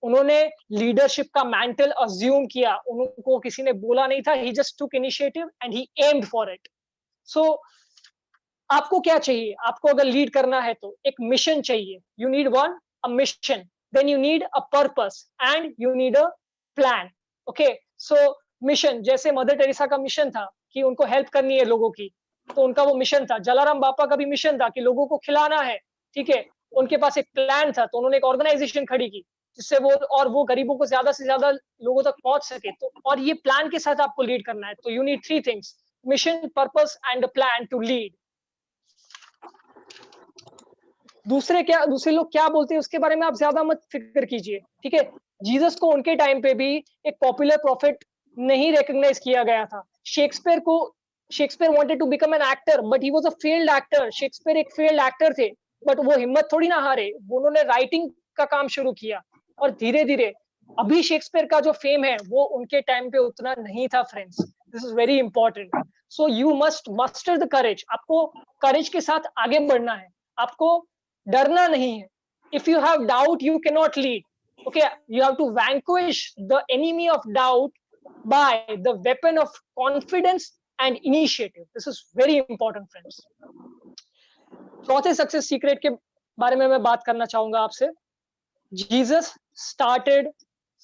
Speaker 2: उन्होंने लीडरशिप का मैंटल अज्यूम किया, उनको किसी ने बोला नहीं था. He just took initiative and he aimed for it. So आपको क्या चाहिए, आपको अगर लीड करना है तो एक मिशन चाहिए. You need a mission, then you need a purpose, and you need a plan. Okay, so mission, जैसे मदर टेरेसा का मिशन था कि उनको हेल्प करनी है लोगों की, तो उनका वो मिशन था. जलाराम बापा का भी मिशन था कि लोगों को खिलाना है. ठीक है, उनके पास एक प्लान था, तो उन्होंने एक ऑर्गेनाइजेशन खड़ी की जिससे वो गरीबों को ज्यादा से ज्यादा लोगों तक पहुंच सके. तो और ये प्लान के साथ आपको लीड करना है. तो you need 3 things, mission, purpose and a plan to lead. दूसरे लोग क्या बोलते हैं उसके बारे में आप ज्यादा मत फिक्र कीजिए, ठीक है। जीसस को उनके टाइम पे भी एक पॉपुलर प्रॉफिट नहीं रिकॉग्नाइज किया गया था। Shakespeare wanted to become an actor but he was a failed actor. Shakespeare एक फेल्ड एक्टर थे, बट वो हिम्मत थोड़ी ना हारे, उन्होंने राइटिंग का काम शुरू किया और धीरे धीरे अभी शेक्सपियर का जो फेम है वो उनके टाइम पे उतना नहीं था friends. This is very important. So you must muster the courage. आपको करेज के साथ आगे बढ़ना है, आपको डरना नहीं है। If you have doubt you can not lead, okay, you have to vanquish the enemy of doubt by the weapon of confidence and initiative. This is very important friends. चौथे सक्सेस सीक्रेट के बारे में मैं बात करना चाहूंगा आपसे। Jesus started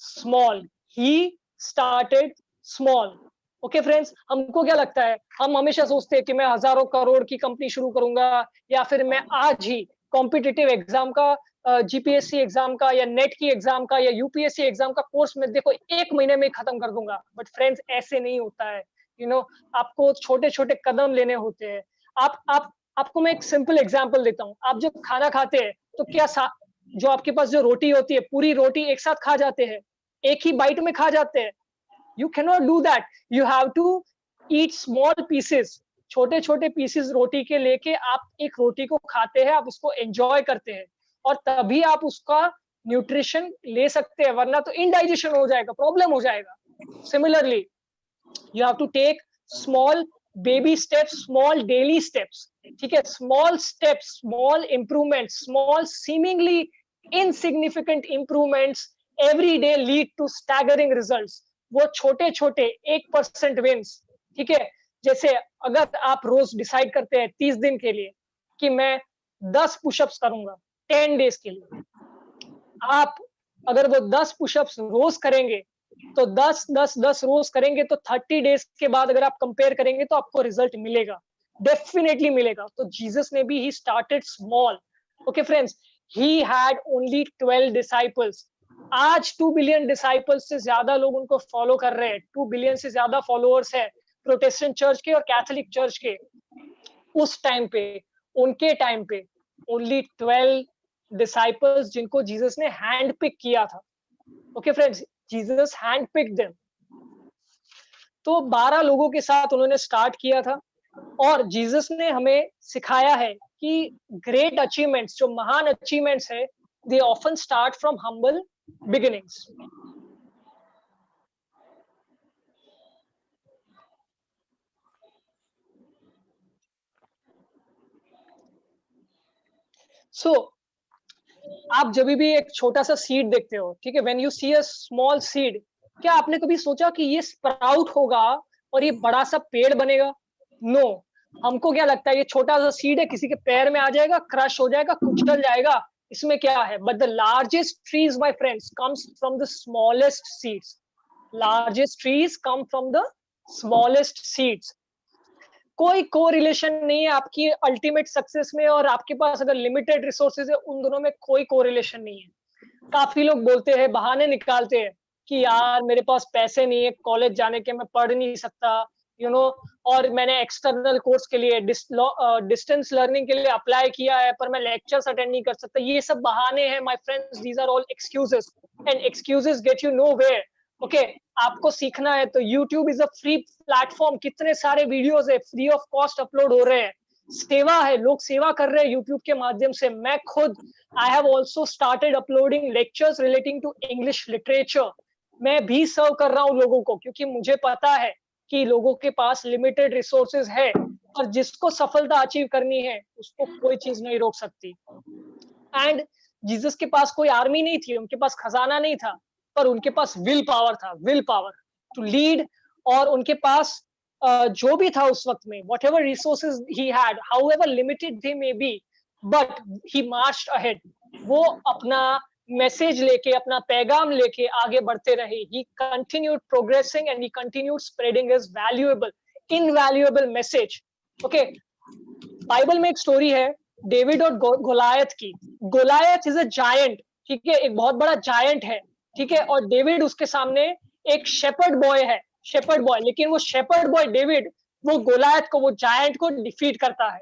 Speaker 2: small, he started small. Okay friends, हमको क्या लगता है, हम हमेशा सोचते हैं कि मैं हजारों करोड़ की कंपनी शुरू करूंगा, या फिर मैं आज ही कॉम्पिटिटिव एग्जाम का, जीपीएससी एग्जाम का, या नेट की एग्जाम का, या यूपीएससी एग्जाम का कोर्स में देखो 1 महीने में खत्म कर दूंगा। बट फ्रेंड्स ऐसे नहीं होता है, आपको छोटे छोटे कदम लेने होते हैं। आपको मैं एक सिंपल एग्जांपल देता हूँ। आप जब खाना खाते हैं तो क्या जो आपके पास जो रोटी होती है, पूरी रोटी एक साथ खा जाते हैं, एक ही बाइट में खा जाते हैं? You cannot do that. You have to eat small pieces. छोटे छोटे पीसेस रोटी के लेके आप एक रोटी को खाते हैं, आप उसको एंजॉय करते हैं, और तभी आप उसका न्यूट्रिशन ले सकते हैं, वरना तो इनडाइजेशन हो जाएगा, प्रॉब्लम हो जाएगा। Similarly you have to take small baby steps, small daily steps, ठीक है। Small steps, small improvements, small seemingly insignificant improvements every day lead to staggering results. वो छोटे छोटे 1% विन्स, ठीक है। जैसे अगर आप रोज डिसाइड करते हैं 30 दिन के लिए कि मैं 10 पुशअप्स करूंगा 10 डेज के लिए, आप अगर वो 10 पुशअप्स रोज करेंगे तो 10 रोज करेंगे तो 30 डेज के बाद अगर आप कंपेयर करेंगे तो आपको रिजल्ट मिलेगा, डेफिनेटली मिलेगा। तो जीसस ने भी he started small. Okay friends, he had only 12 disciples. आज 2 बिलियन डिसाइपल्स से ज्यादा लोग उनको फॉलो कर रहे हैं, 2 बिलियन से ज्यादा फॉलोअर्स है प्रोटेस्टेंट चर्च के और कैथोलिक चर्च के। उस टाइम पे, उनके टाइम पे ओनली 12 डिसाइपल्स जिनको जीसस ने हैंड पिक किया था। Okay friends, Jesus hand pick them. तो 12 लोगों के साथ उन्होंने स्टार्ट किया था, और जीसस ने हमें सिखाया है कि ग्रेट अचीवमेंट्स, जो महान अचीवमेंट्स है, they often start from humble beginnings. So आप जब भी एक छोटा सा सीड देखते हो, ठीक है, when you see a small seed, क्या आपने कभी सोचा कि ये स्प्राउट होगा और ये बड़ा सा पेड़ बनेगा? नो। हमको क्या लगता है ये छोटा सा सीड है, किसी के पैर में आ जाएगा, क्रश हो जाएगा, कुचल जाएगा, इसमें क्या है? But the largest trees, my friends, comes from the smallest seeds. Largest trees come from the smallest seeds. कोई कोरिलेशन नहीं है आपकी अल्टीमेट सक्सेस में और आपके पास अगर लिमिटेड रिसोर्सेज है, उन दोनों में कोई कोरिलेशन नहीं है। काफी लोग बोलते हैं, बहाने निकालते हैं कि यार मेरे पास पैसे नहीं है कॉलेज जाने के, मैं पढ़ नहीं सकता, और मैंने एक्सटर्नल कोर्स के लिए, डिस्टेंस लर्निंग के लिए अप्लाई किया है, पर मैं लेक्चर्स अटेंड नहीं कर सकता। ये सब बहाने हैं my friends, these are all excuses, and excuses get you nowhere. Okay, आपको सीखना है तो YouTube is a free platform, कितने सारे वीडियोस है, फ्री ऑफ कॉस्ट अपलोड हो रहे हैं। सेवा है, लोग सेवा कर रहे हैं YouTube के माध्यम से। मैं खुद, I have also started uploading lectures relating to English literature. मैं भी सर्व कर रहा हूँ लोगों को, क्योंकि मुझे पता है कि लोगों के पास लिमिटेड रिसोर्सेज है, और जिसको सफलता अचीव करनी है उसको कोई चीज नहीं रोक सकती। एंड जीसस के पास कोई आर्मी नहीं थी, उनके पास खजाना नहीं था, पर उनके पास विल पावर था, विल पावर टू लीड। और उनके पास जो भी था उस वक्त में, what ever resources he had, however limited they may be, but he marched ahead. वो अपना मैसेज लेके, अपना पैगाम लेके आगे बढ़ते रहे। ही continued progressing and he continued spreading his valuable, invaluable message. Okay, Bible में एक स्टोरी है डेविड और गोलायत की। गोलायत इज अ जायंट, ठीक है, एक बहुत बड़ा जायंट है, ठीक है, और डेविड उसके सामने एक शेपर्ड बॉय है, शेपर्ड बॉय। लेकिन वो शेपर्ड बॉय डेविड, वो गोलायत को, वो जायंट को डिफीट करता है।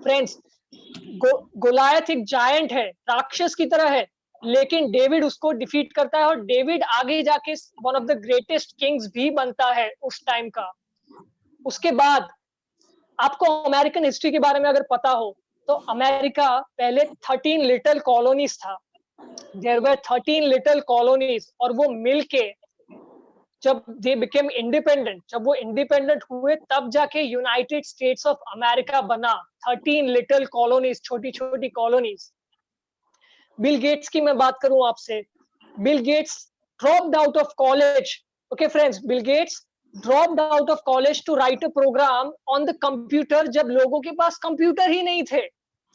Speaker 2: फ्रेंड्स, गोलायत एक जायंट है, राक्षस की तरह है, लेकिन डेविड उसको डिफीट करता है और डेविड आगे जाके one of the greatest Kings भी बनता है उस टाइम का। उसके बाद आपको अमेरिकन हिस्ट्री के बारे में अगर पता हो तो अमेरिका पहले 13 लिटिल कॉलोनीज था। देयर वर 13 लिटिल कॉलोनीज, और वो मिलके जब दे बिकेम इंडिपेंडेंट, जब वो इंडिपेंडेंट हुए तब जाके यूनाइटेड स्टेट्स ऑफ अमेरिका बना। 13 लिटिल कॉलोनीज, छोटी छोटी कॉलोनीज। बिल गेट्स की मैं बात करूं आपसे, Bill Gates dropped out of college. Okay friends, Bill Gates dropped out of college to write a program on the computer, जब लोगों के पास कंप्यूटर ही नहीं थे।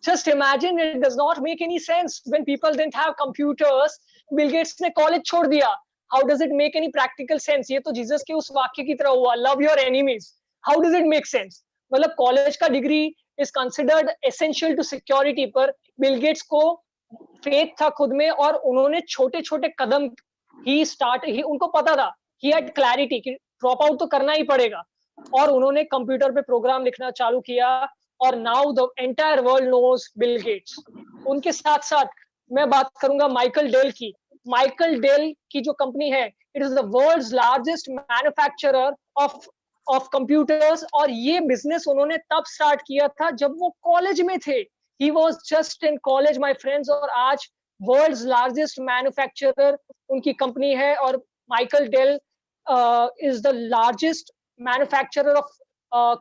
Speaker 2: Just imagine, it does not make any sense when people didn't have computers. Bill Gates ने college छोड़ दिया। How does it make any practical sense? ये तो जीसस के उस वाक्य की तरह हुआ, love your enemies. How does it make sense? मतलब कॉलेज का degree is considered essential to security, पर बिल गेट्स को फेथ था खुद में और उन्होंने छोटे छोटे कदम ही उनको पता था, he had clarity कि ड्रॉप आउट तो करना ही पड़ेगा, और उन्होंने कंप्यूटर पे प्रोग्राम लिखना चालू किया, और now the entire world knows Bill Gates. उनके साथ साथ मैं बात करूंगा माइकल डेल की। माइकल डेल की जो कंपनी है, it is the world's largest manufacturer of computers, और ये बिजनेस उन्होंने तब स्टार्ट किया था जब वो कॉलेज में थे। He was just in college my friends, और आज वर्ल्ड्स लार्जेस्ट मैन्युफैक्चरर उनकी कंपनी है, और Michael Dell is the largest manufacturer of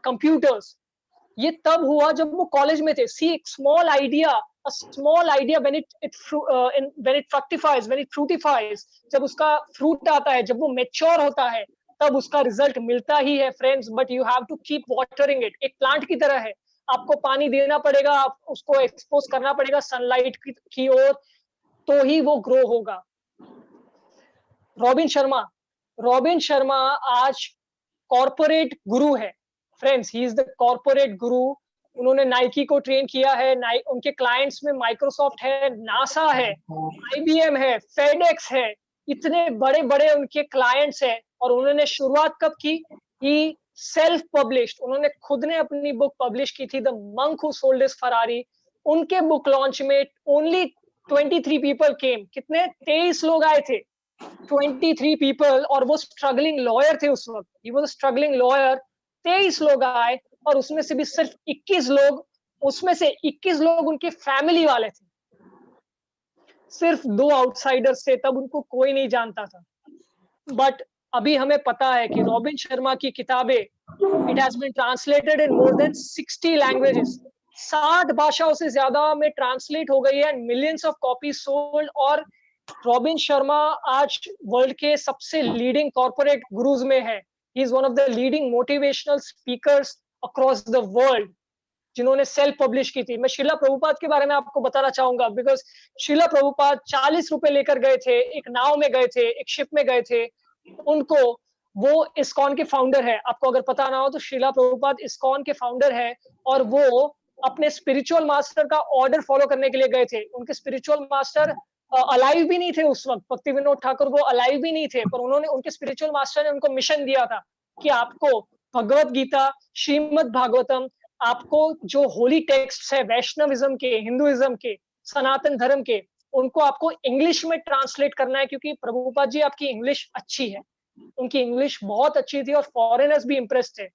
Speaker 2: computers. ये तब हुआ जब वो कॉलेज में थे। See, small idea, a small idea when it fructifies, जब उसका फ्रूट आता है, जब वो मैच्योर होता है, तब उसका रिजल्ट मिलता ही है friends. But you have to keep watering it. एक प्लांट की तरह है, आपको पानी देना पड़ेगा, आप उसको एक्सपोज करना पड़ेगा सनलाइट की ओर, तो ही वो ग्रो होगा। रॉबिन शर्मा आज कॉर्पोरेट गुरु है friends, he is the corporate गुरु। उन्होंने नाइकी को ट्रेन किया है, उनके क्लाइंट्स में माइक्रोसॉफ्ट है, नासा है, आईबीएम है, फेडेक्स है, इतने बड़े बड़े उनके क्लाइंट्स हैं। और उन्होंने शुरुआत कब की? ही सेल्फ पब्लिश्ड, उन्होंने खुद ने अपनी बुक पब्लिश की थी, the monk who sold his Ferrari. उनके बुक लॉन्च में ओनली 23 पीपल केम। कितने? 23 लोग आए थे, 23 पीपल, और वो स्ट्रगलिंग लॉयर थे उस वक्त। ही वाज अ स्ट्रगलिंग लॉयर। 23 लोग आए, और उसमें से भी सिर्फ 21 लोग उनके फैमिली वाले थे। सिर्फ 2 आउटसाइडर्स थे, तब उनको कोई नहीं जानता था। बट अभी हमें पता है कि रॉबिन शर्मा की किताबें, it has been translated in more than 60 languages, 60 भाषाओं से ज्यादा में ट्रांसलेट हो गई है, मिलियंस ऑफ कॉपीज सोल्ड। और रॉबिन शर्मा आज वर्ल्ड के सबसे लीडिंग कॉर्पोरेट गुरुज में है। He is one of the leading motivational speakers across the world, जिन्होंने सेल्फ पब्लिश की थी। मैं श्रीला प्रभुपाद के बारे में आपको बताना चाहूंगा, बिकॉज श्रीला प्रभुपाद 40 रुपए लेकर गए थे, एक नाव में गए थे, एक शिप में गए थे। उनको, वो इस्कॉन के फाउंडर है, आपको अगर पता ना हो तो श्रीला प्रभुपाद इस्कॉन के फाउंडर है, और वो अपने स्पिरिचुअल मास्टर का ऑर्डर फॉलो करने के लिए गए थे। उनके स्पिरिचुअल मास्टर अलाइव भी नहीं थे उस वक्त, भक्ति विनोद ठाकुर वो अलाइव भी नहीं थे, पर उन्होंने, उनके स्पिरिचुअल मास्टर ने उनको मिशन दिया था कि आपको भगवत गीता, श्रीमद् भागवतम, आपको जो होली टेक्स्ट है वैष्णविज्म के, हिंदुइज्म के, सनातन धर्म के, उनको आपको इंग्लिश में ट्रांसलेट करना है, क्योंकि प्रभुपाद जी आपकी इंग्लिश अच्छी है। उनकी इंग्लिश बहुत अच्छी थी और फॉरेनर्स भी इंप्रेस थे।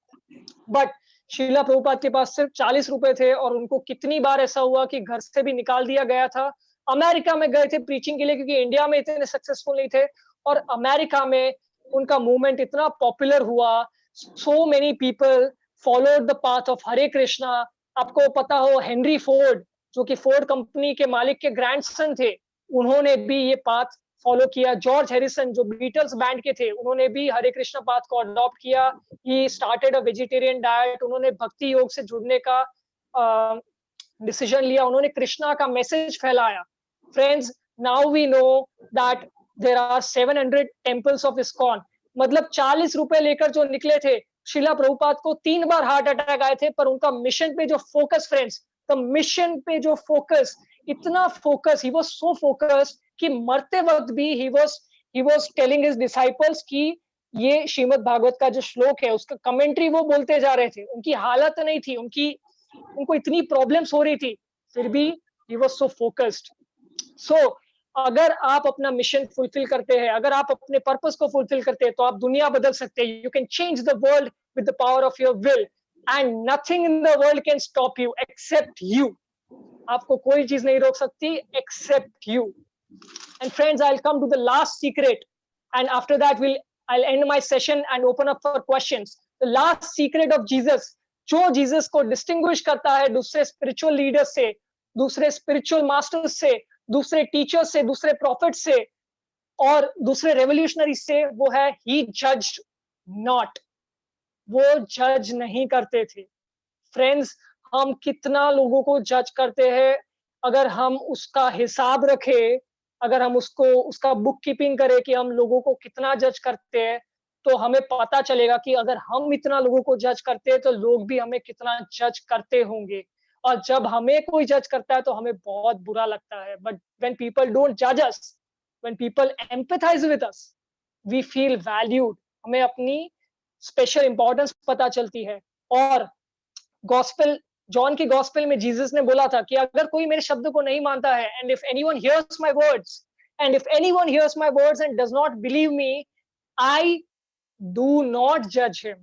Speaker 2: बट श्रीला प्रभुपाद के पास सिर्फ 40 रुपए थे, और उनको कितनी बार ऐसा हुआ कि घर से भी निकाल दिया गया था। अमेरिका में गए थे प्रीचिंग के लिए, क्योंकि इंडिया में इतने सक्सेसफुल नहीं थे, और अमेरिका में उनका मूवमेंट इतना पॉपुलर हुआ, so many people followed the path of Hare Krishna. आपको पता हो हेनरी फोर्ड, जो कि फोर्ड कंपनी के मालिक के ग्रैंडसन थे, उन्होंने भी ये पाथ फॉलो किया। जॉर्ज हैरिसन, जो बीटल्स बैंड के थे, उन्होंने भी हरे कृष्णा पाथ को अडॉप्ट किया। He started a vegetarian diet, उन्होंने भक्ति योग से जुड़ने का डिसीजन लिया, उन्होंने कृष्णा का मैसेज फैलाया। Friends, now we know that there are 700 temples of ISKCON. मतलब 40 रुपए लेकर जो निकले थे, श्रीला प्रभुपाद को 3 बार हार्ट अटैक आए थे, पर उनका मिशन पे जो फोकस, फ्रेंड्स, द मिशन पे जो फोकस, इतना focus, he was so focused कि मरते वक्त भी he was telling his disciples कि ये श्रीमद् भागवत का जो श्लोक है उसका कमेंट्री वो बोलते जा रहे थे। उनकी हालत नहीं थी, उनको इतनी प्रॉब्लम्स हो रही थी, फिर भी he was so focused. So अगर आप अपना मिशन फुलफिल करते हैं, अगर आप अपने पर्पस को फुलफिल करते हैं, तो आप दुनिया बदल सकते हैं. You can change the world with the power of your will, and nothing in the world can stop you except you. आपको कोई चीज नहीं रोक सकती except you. And friends, I'll come to the last secret, and after that I'll end my session and open up for questions. The last secret of Jesus, जो Jesus को distinguish करता है दूसरे स्पिरिचुअल लीडर्स से, दूसरे spiritual masters से, दूसरे teachers से, दूसरे प्रॉफिट्स से और दूसरे रेवोल्यूशनरी से, वो है ही जज्ड नॉट. वो जज नहीं करते थे. फ्रेंड्स, हम कितना लोगों को जज करते हैं, अगर हम उसका हिसाब रखें, अगर हम उसका बुक कीपिंग करें कि हम लोगों को कितना जज करते हैं, तो हमें पता चलेगा कि अगर हम इतना लोगों को जज करते हैं तो लोग भी हमें कितना जज करते होंगे. और जब हमें कोई जज करता है तो हमें बहुत बुरा लगता है. बट व्हेन पीपल डोंट जज us, when people empathize with us, we feel valued. हमें अपनी स्पेशल इंपॉर्टेंस पता चलती है. और गॉस्पेल, जॉन की गॉस्पेल में जीसस ने बोला था कि अगर कोई मेरे शब्द को नहीं मानता है, and if anyone hears my words, and if anyone hears my words and does not believe me, I do not जज हिम.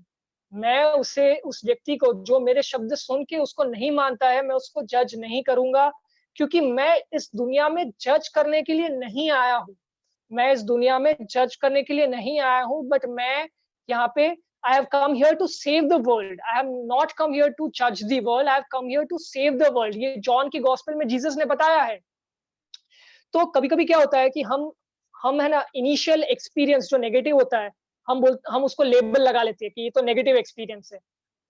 Speaker 2: मैं उस व्यक्ति को जो मेरे शब्द सुन के उसको नहीं मानता है, मैं उसको जज नहीं करूंगा, क्योंकि मैं इस दुनिया में जज करने के लिए नहीं आया हूं. मैं इस दुनिया में जज करने के लिए नहीं आया हूं, बट मैं यहाँ पे I have come here to save the world. I have not come here to judge the world. I have come here to save the world. ये जॉन की गॉस्पेल में जीसस ने बताया है. तो कभी कभी क्या होता है कि हम है ना, इनिशियल एक्सपीरियंस जो नेगेटिव होता है, हम उसको लेबल लगा लेते हैं कि ये तो नेगेटिव एक्सपीरियंस है.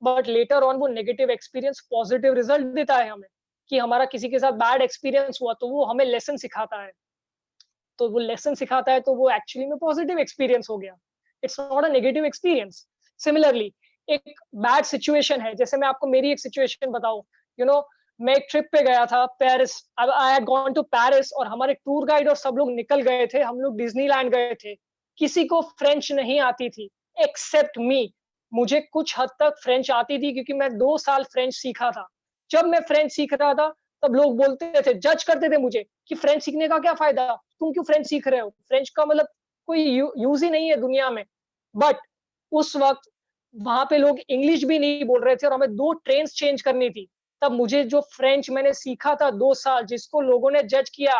Speaker 2: बट लेटर ऑन वो नेगेटिव एक्सपीरियंस पॉजिटिव रिजल्ट देता है हमें, कि हमारा किसी के साथ बैड एक्सपीरियंस हुआ तो वो हमें लेसन सिखाता है. तो वो लेसन सिखाता है तो वो एक्चुअली में पॉजिटिव एक्सपीरियंस हो गया. It's not a negative experience. Similarly, एक बैड सिचुएशन है, जैसे मैं आपको मेरी एक सिचुएशन बताऊं. मैं एक ट्रिप पे गया था Paris. I had gone to Paris, और हमारे टूर गाइड और सब लोग निकल गए थे. हम लोग डिज्नीलैंड गए थे. किसी को फ्रेंच नहीं आती थी एक्सेप्ट मी. मुझे कुछ हद तक फ्रेंच आती थी, क्योंकि मैं 2 साल फ्रेंच सीखा था. जब मैं फ्रेंच सीख रहा था तब लोग बोलते थे, जज करते थे मुझे कि फ्रेंच सीखने का क्या फायदा, तुम क्यों फ्रेंच सीख रहे हो, फ्रेंच का मतलब कोई यूज ही नहीं है दुनिया में. बट उस वक्त वहां पे लोग इंग्लिश भी नहीं बोल रहे थे, और हमें 2 ट्रेन्स चेंज करनी थी. तब मुझे जो फ्रेंच मैंने सीखा था 2 साल, जिसको लोगों ने जज किया,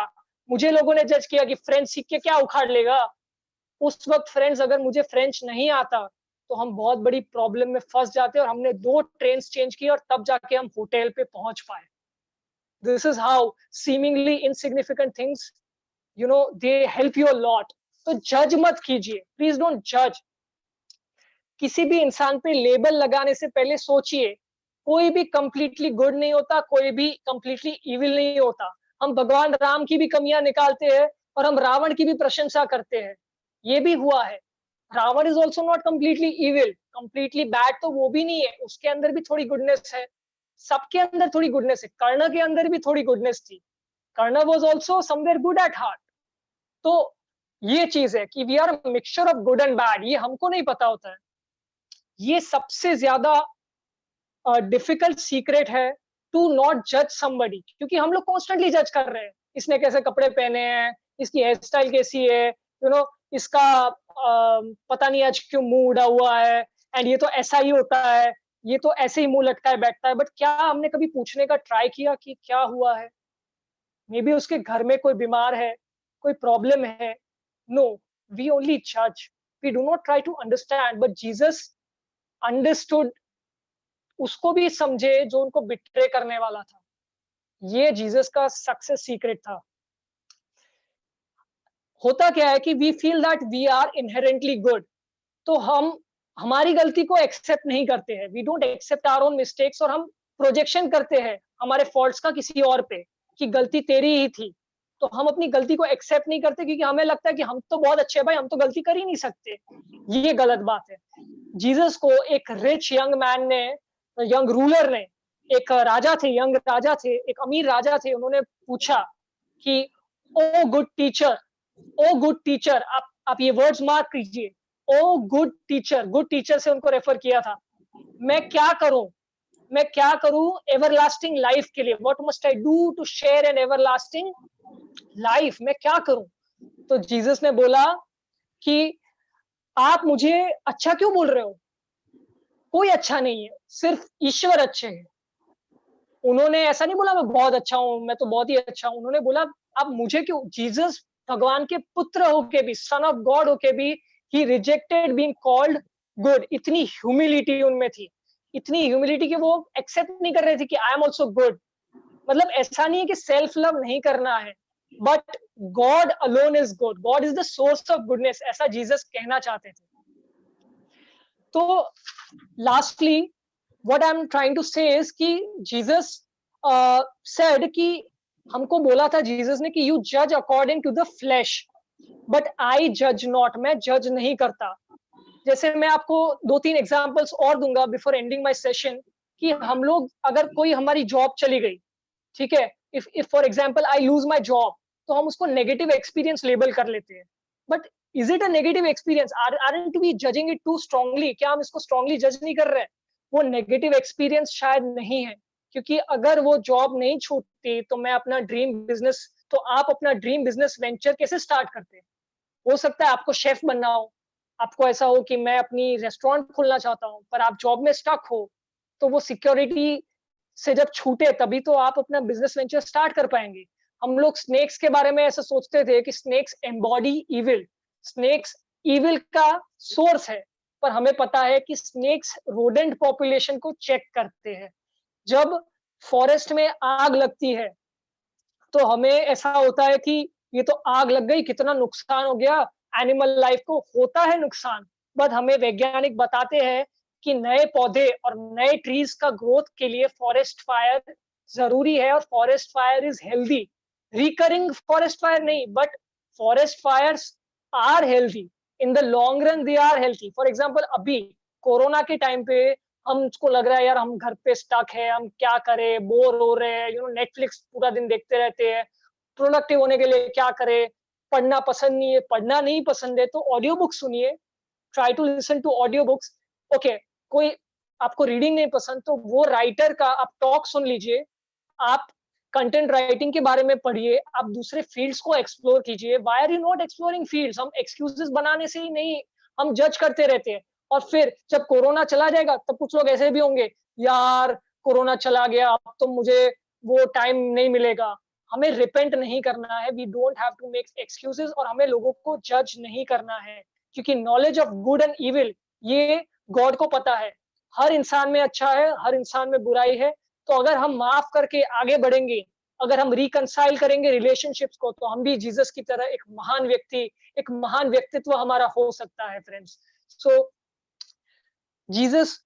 Speaker 2: मुझे लोगों ने जज किया कि फ्रेंच सीख के क्या उखाड़ लेगा, उस वक्त फ्रेंड्स अगर मुझे फ्रेंच नहीं आता तो हम बहुत बड़ी प्रॉब्लम में फंस जाते, और हमने 2 ट्रेन्स चेंज की, और तब जाके हम होटल पे पहुंच पाए. This is how seemingly insignificant things, they help you a lot. तो जज मत कीजिए, प्लीज डोंट जज. किसी भी इंसान पे लेबल लगाने से पहले सोचिए. कोई भी कंप्लीटली गुड नहीं होता, कोई भी कंप्लीटली इविल नहीं होता. हम भगवान राम की भी कमियां निकालते हैं, और हम रावण की भी प्रशंसा करते हैं. ये भी हुआ है. Ravana is also not completely evil, completely bad तो वो भी नहीं है. उसके अंदर भी थोड़ी गुडनेस है. सबके अंदर थोड़ी गुडनेस है. कर्ण के अंदर भी थोड़ी गुडनेस थी. Karna was also somewhere good at heart. तो ये चीज है कि we are a mixture of good and bad. ये हमको नहीं पता होता है. ये सबसे ज्यादा डिफिकल्ट सीक्रेट है, टू नॉट जज समबडी. क्योंकि हम लोग कॉन्स्टेंटली जज कर रहे हैं, इसने कैसे कपड़े पहने हैं, इसकी हेयर स्टाइल कैसी है, इसका पता नहीं आज क्यों मुंह उड़ा हुआ है, एंड ये तो ऐसा ही होता है, ये तो ऐसे ही मुंह लटकाए बैठता है. बट क्या हमने कभी पूछने का ट्राई किया कि क्या हुआ है? मे बी उसके घर में कोई बीमार है, कोई प्रॉब्लम है. नो, वी ओनली जज, we do not try to understand. But Jesus understood. उसको भी समझे जो उनको बिट्रे करने वाला था. ये जीसस का सक्सेस सीक्रेट था. होता क्या है कि we feel that we are inherently good, तो हम हमारी गलती को एक्सेप्ट नहीं करते हैं. We don't accept our own mistakes, और हम प्रोजेक्शन करते हैं हमारे फॉल्ट्स का किसी और पे, कि गलती तेरी ही थी. तो हम अपनी गलती को एक्सेप्ट नहीं करते, क्योंकि हमें लगता है कि हम तो बहुत अच्छे हैं भाई, हम तो गलती कर ही नहीं सकते. ये गलत बात है. जीसस को एक रिच यंग मैन ने, यंग रूलर ने, एक राजा थे, यंग राजा थे, एक अमीर राजा थे, उन्होंने पूछा कि ओ गुड टीचर, ओ गुड टीचर, आप ये वर्ड्स मार्क कीजिए, ओ गुड टीचर. गुड टीचर से उनको रेफर किया था. मैं क्या करूं मैं क्या करूं एवरलास्टिंग लाइफ के लिए, what must I do to share an everlasting life, मैं क्या करूं? तो जीसस ने बोला कि आप मुझे अच्छा क्यों बोल रहे हो? कोई अच्छा नहीं है, सिर्फ ईश्वर अच्छे हैं। उन्होंने ऐसा नहीं बोला मैं बहुत अच्छा हूं, मैं तो बहुत ही अच्छा हूं। उन्होंने बोला आप मुझे क्यों? जीसस भगवान के पुत्र होके भी, सन ऑफ गॉड होके भी, ही रिजेक्टेड बीइंग कॉल्ड गुड। इतनी ह्यूमिलिटी उनमें थी, इतनी ह्यूमिलिटी कि वो एक्सेप्ट नहीं कर रहे थे कि आई एम ऑल्सो गुड। मतलब ऐसा नहीं है कि सेल्फ लव नहीं करना है, but God alone is good, God is the source of goodness, ऐसा जीसस कहना चाहते थे। तो lastly what I am trying to से इज कि जीसस सेड कि हमको बोला था जीसस ने कि यू जज according to the flash but I जज नॉट, मैं जज नहीं करता। जैसे मैं आपको 2-3 एग्जांपल्स और दूंगा बिफोर एंडिंग माय सेशन, कि हम लोग अगर कोई हमारी जॉब चली गई, ठीक है, if for example I lose my job, तो हम उसको नेगेटिव एक्सपीरियंस लेबल कर लेते हैं। But is it a negative experience? Aren't we judging it too strongly? क्या हम इसको स्ट्रांगली जज नहीं कर रहे हैं? वो नेगेटिव एक्सपीरियंस शायद नहीं है, क्योंकि अगर वो जॉब नहीं छूटती तो मैं अपना ड्रीम बिजनेस, तो आप अपना ड्रीम बिजनेस वेंचर कैसे स्टार्ट करते हैं? हो सकता है आपको शेफ बनना हो, आपको ऐसा हो कि मैं अपनी रेस्टोरेंट खोलना चाहता हूँ, पर आप जॉब में स्टक हो, तो वो सिक्योरिटी से जब छूटे तभी तो आप अपना बिजनेस वेंचर स्टार्ट कर पाएंगे। हम लोग स्नेक्स के बारे में ऐसा सोचते थे कि snakes embody evil, snakes evil का सोर्स है, पर हमें पता है कि स्नेक्स रोडेंट पॉपुलेशन को चेक करते हैं। जब फॉरेस्ट में आग लगती है तो हमें ऐसा होता है कि ये तो आग लग गई, कितना नुकसान हो गया, एनिमल लाइफ को होता है नुकसान। बट हमें वैज्ञानिक बताते हैं कि नए पौधे और नए ट्रीज का ग्रोथ के लिए फॉरेस्ट फायर जरूरी है, और forest fire is healthy. Recurring forest fire नहीं, but forest fires are healthy in the long run, they are healthy. For example अभी कोरोना के टाइम पे हमको लग रहा है यार हम घर पे स्टक है, हम क्या करें, बोर हो रहे हैं, नेटफ्लिक्स पूरा दिन देखते रहते हैं, प्रोडक्टिव होने के लिए क्या करें? पढ़ना पसंद नहीं है, पढ़ना नहीं पसंद है तो ऑडियो बुक सुनिए, try to listen to audio books. Okay, कोई आपको रीडिंग नहीं पसंद तो वो राइटर का आप टॉक सुन लीजिए, आप कंटेंट राइटिंग के बारे में पढ़िए, आप दूसरे फील्ड्स को एक्सप्लोर कीजिए। Why are you not exploring fields? हम एक्सक्यूजेस बनाने से ही नहीं, हम जज करते रहते हैं। और फिर जब कोरोना चला जाएगा तब कुछ लोग ऐसे भी होंगे, यार कोरोना चला गया अब तो मुझे वो टाइम नहीं मिलेगा। हमें रिपेंट नहीं करना है, we don't have to make excuses, और हमें लोगों को जज नहीं करना है, क्योंकि knowledge of good and evil ये गॉड को पता है। हर इंसान में अच्छा है, हर इंसान में बुराई है। तो अगर हम माफ करके आगे बढ़ेंगे, अगर हम रिकंसाइल करेंगे रिलेशनशिप्स को, तो हम भी जीसस की तरह एक महान व्यक्ति, एक महान व्यक्तित्व हमारा हो सकता है फ्रेंड्स। सो जीसस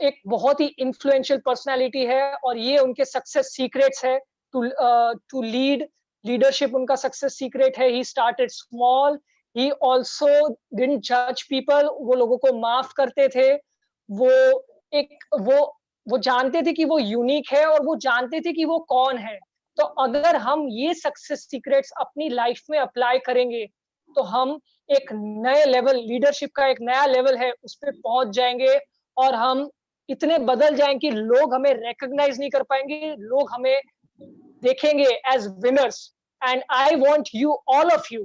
Speaker 2: एक बहुत ही इन्फ्लुएंशियल पर्सनालिटी है, और ये उनके सक्सेस सीक्रेट्स है टू लीड। लीडरशिप उनका सक्सेस सीक्रेट है। He started small, he also didn't जज पीपल, वो लोगों को माफ करते थे। वो एक वो जानते थे कि वो यूनिक है, और वो जानते थे कि वो कौन है। तो अगर हम ये सक्सेस सीक्रेट्स अपनी लाइफ में अप्लाई करेंगे तो हम एक नए लेवल, लीडरशिप का एक नया लेवल है उस पर पहुंच जाएंगे, और हम इतने बदल जाएंगे कि लोग हमें रिकॉग्नाइज नहीं कर पाएंगे, लोग हमें देखेंगे as winners. And I want you, all of you,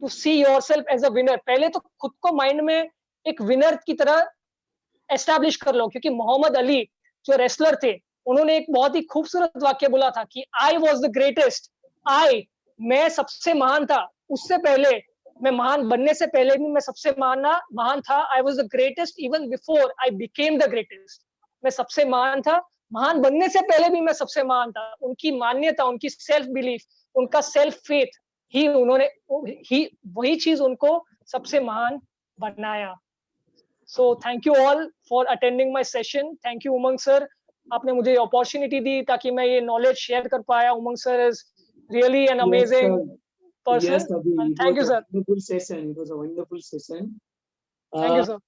Speaker 2: to see yourself as a winner. पहले तो खुद को माइंड में एक विनर की तरह एस्टैब्लिश कर लो, क्योंकि मोहम्मद अली जो रेसलर थे, उन्होंने एक बहुत ही खूबसूरत वाक्य बोला था कि आई वॉज द ग्रेटेस्ट। मैं सबसे महान था, उससे पहले, मैं महान बनने से पहले भी मैं सबसे महान था। I was the greatest even before I became the greatest. मैं सबसे महान था, महान बनने से पहले भी मैं सबसे महान था। उनकी मान्यता, उनकी सेल्फ बिलीफ, उनका सेल्फ फेथ ही वही चीज उनको सबसे महान बनाया। So thank you all for attending my session. Thank you Umang sir, आपने मुझे अपॉर्चुनिटी दी ताकि मैं ये नॉलेज शेयर कर पाया। उमंग sir is really an amazing person.
Speaker 1: Yes, Abhi,
Speaker 2: And thank you sir.
Speaker 1: Wonderful session. It was a wonderful session.
Speaker 2: Thank you sir.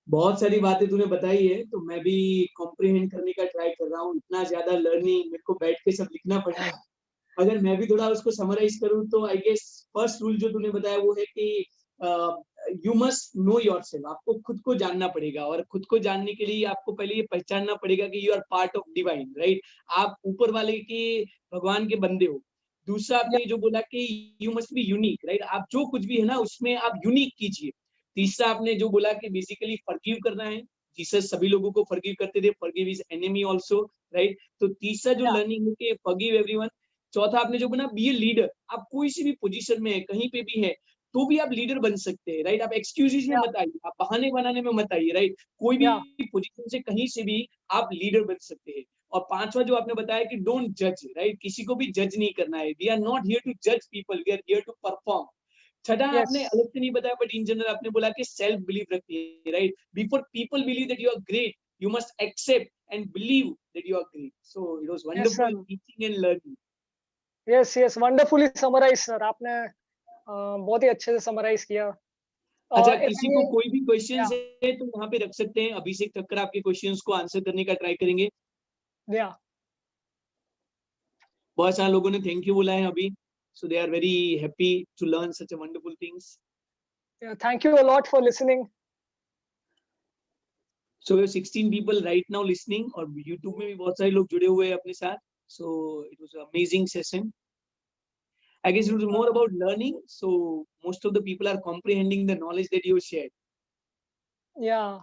Speaker 1: बहुत सारी बातें तूने बताई है, तो मैं भी कॉम्प्रिहेंड करने का ट्राई कर रहा हूँ। इतना ज्यादा लर्निंग, मेरे को बैठ के सब लिखना पड़ा है। अगर मैं भी थोड़ा उसको समराइज करूँ तो आई गेस फर्स्ट रूल जो तूने बताया वो है कि यू मस्ट नो योरसेल्फ, आपको खुद को जानना पड़ेगा, और खुद को जानने के लिए आपको पहले ये पहचानना पड़ेगा कि you are part of divine, right? आप ऊपर वाले के, भगवान के बंदे हो। दूसरा आपने जो बोला कि you must be unique, right? आप जो कुछ भी है ना उसमें आप यूनिक कीजिए। तीसरा आपने जो बोला कि बेसिकली फॉरगिव करना है, जीसस सभी लोगों को फॉरगिव करते थे, forgive his enemy also, right? तो तीसरा जो लर्निंग है कि फॉरगिव एवरीवन। चौथा आपने जो बोला बी ए लीडर, आप कोई सी भी पोजीशन में है, कहीं पे भी है, तो भी आप लीडर बन सकते हैं, राइट? आप एक्सक्यूजेस में मत आइए, आप बहाने बनाने में मत आइए, राइट? कोई भी पोजीशन से कहीं से भी आप लीडर बन सकते हैं। और पांचवा जो आपने बताया कि डोंट जज, राइट? किसी को भी जज नहीं करना है। We are not here to जज people, we are here to perform. छठा आपने अलग से नहीं बताया, बट इन जनरल आपने बोला कि सेल्फ बिलीव रखिए, right? Before people believe that you are great, you must accept and believe that you are great. So it was wonderful teaching and learning.
Speaker 2: Yes, yes, wonderfully summarized, sir. आपने बहुत ही अच्छे से summarise किया।
Speaker 1: अच्छा, किसी को कोई भी क्वेश्चंस है तो यहाँ पे रख सकते हैं। अभिषेक ठक्कर आपके क्वेश्चंस को आंसर करने का ट्राई करेंगे। बहुत सारे लोगों ने थैंक यू बोला है अभी, so they are very happy to learn such a wonderful things.
Speaker 2: Thank you a lot for listening.
Speaker 1: So we have 16 people right now listening, और YouTube में भी बहुत सारे लोग जुड़े हुए हैं अपने साथ। So it was an amazing session. I guess it was more about learning, so most of the people are comprehending the knowledge that you shared.
Speaker 2: Yeah.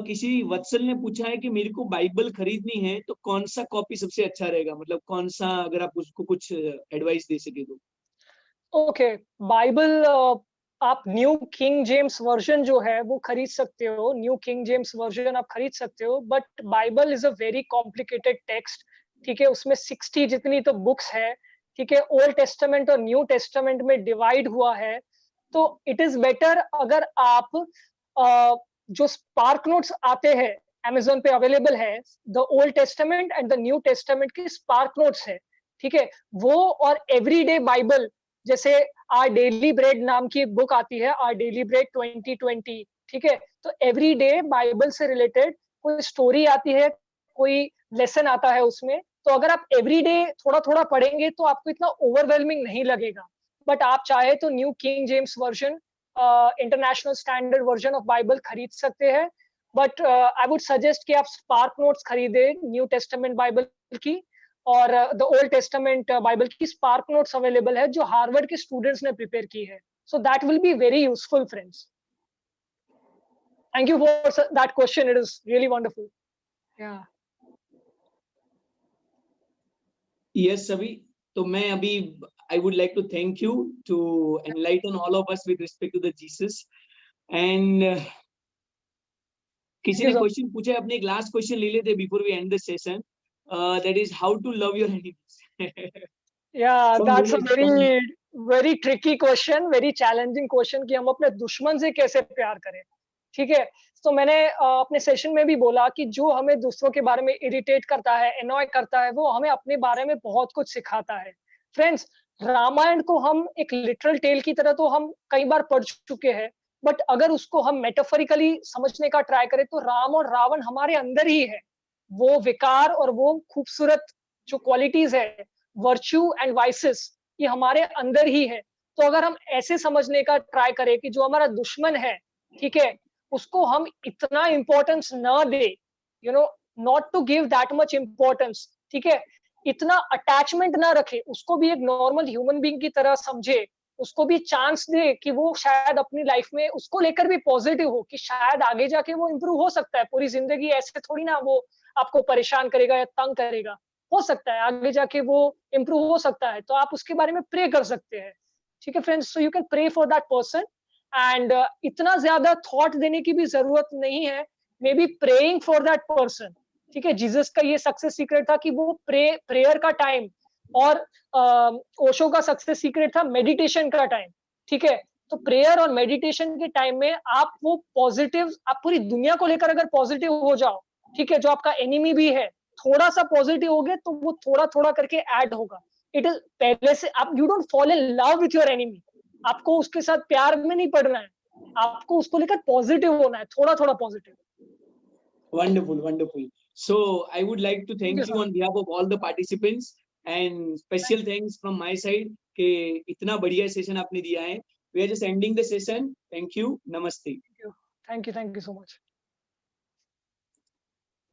Speaker 1: किसी वत्सल ने पूछा है कि मेरे को बाइबल खरीदनी है तो कौन सा कॉपी सबसे अच्छा रहेगा, मतलब कौन सा, अगर आप उसको कुछ एडवाइस दे सके तो।
Speaker 2: ओके, बाइबल आप न्यू किंग जेम्स वर्जन जो है वो खरीद सकते हो, न्यू किंग जेम्स वर्जन आप खरीद सकते हो, but Bible is a very complicated text, ठीक है? उसमें 60 जितनी तो बुक्स है, ठीक है? ओल्ड टेस्टामेंट और न्यू टेस्टामेंट में डिवाइड हुआ है। तो इट इज बेटर अगर आप जो स्पार्क नोट्स आते हैं Amazon पे अवेलेबल है, the old testament and the new testament की स्पार्क नोट्स है, ठीक है? वो और एवरीडे बाइबल, जैसे आर डेली ब्रेड नाम की एक बुक आती है, आर डेली ब्रेड 2020, ठीक है? तो एवरीडे बाइबल से रिलेटेड कोई स्टोरी आती है, कोई लेसन आता है उसमें, तो अगर आप एवरीडे थोड़ा थोड़ा पढ़ेंगे तो आपको इतना ओवरवेलमिंग नहीं लगेगा। बट आप चाहे तो new king James version, international standard version of Bible खरीद सकते हैं, बट आई वुड सजेस्ट कि आप स्पार्क नोट्स खरीदे न्यू टेस्टामेंट बाइबल की, और द ओल्ड टेस्टामेंट बाइबल की स्पार्क नोट्स अवेलेबल है जो हार्वर्ड के स्टूडेंट्स ने प्रिपेयर की है। So that will be very useful friends. Thank you for that question, it is really wonderful. या
Speaker 1: यस सभी, तो मैं अभी I would like to thank you to enlighten all of us with respect to the Jesus, and किसी ने question पूछा है, अपने एक लास्ट क्वेश्चन ले लेते before we end the session, that is how to love your enemies.
Speaker 2: Yeah, that's a very tricky question, very challenging question कि हम अपने दुश्मन से कैसे प्यार करें, ठीक है? तो मैंने अपने सेशन में भी बोला कि जो हमें दूसरों के बारे में इरिटेट करता है, एनॉय करता है, वो हमें अपने बारे में बहुत कुछ सिखाता है। फ्रेंड्स, रामायण को हम एक लिटरल टेल की तरह तो हम कई बार पढ़ चुके हैं, बट अगर उसको हम मेटाफोरिकली समझने का ट्राई करें तो राम और रावण हमारे अंदर ही है। वो विकार और वो खूबसूरत जो क्वालिटीज है, वर्च्यू एंड वाइसेस, ये हमारे अंदर ही है। तो अगर हम ऐसे समझने का ट्राई करें कि जो हमारा दुश्मन है, ठीक है, उसको हम इतना इंपॉर्टेंस न दे, you know, not to give that much importance, ठीक है? इतना अटैचमेंट ना रखे, उसको भी एक नॉर्मल ह्यूमन बीइंग की तरह समझे, उसको भी चांस दे कि वो शायद अपनी लाइफ में उसको लेकर भी पॉजिटिव हो कि शायद आगे जाके वो इम्प्रूव हो सकता है। पूरी जिंदगी ऐसे थोड़ी ना वो आपको परेशान करेगा या तंग करेगा, हो सकता है आगे जाके वो इम्प्रूव हो सकता है, तो आप उसके बारे में प्रे कर सकते हैं, ठीक है friends? So you can pray for that person, and इतना ज्यादा थॉट देने की भी जरूरत नहीं है, maybe praying for that person, ठीक है? जीसस का ये सक्सेस सीक्रेट था कि वो प्रेयर का टाइम, और ओशो का सक्सेस सीक्रेट था मेडिटेशन का टाइम, ठीक है? तो प्रेयर और मेडिटेशन के टाइम में आप वो पॉजिटिव, आप पूरी दुनिया को लेकर अगर पॉजिटिव हो जाओ, ठीक है, जो आपका एनिमी भी है, थोड़ा सा पॉजिटिव हो गए तो वो थोड़ा थोड़ा करके ऐड होगा। इट इज पहले से आप, you don't fall in love with your enemy, आपको उसके साथ प्यार में नहीं पड़ना है, आपको उसको लेकर पॉजिटिव होना है, थोड़ा थोड़ा positive.
Speaker 1: Wonderful, wonderful. So I would like to thank you on behalf of all the participants, and special thanks from my side कि इतना बढ़िया सेशन आपने दिया है. We are just ending the session. Thank you. Namaste.
Speaker 2: Thank you so much.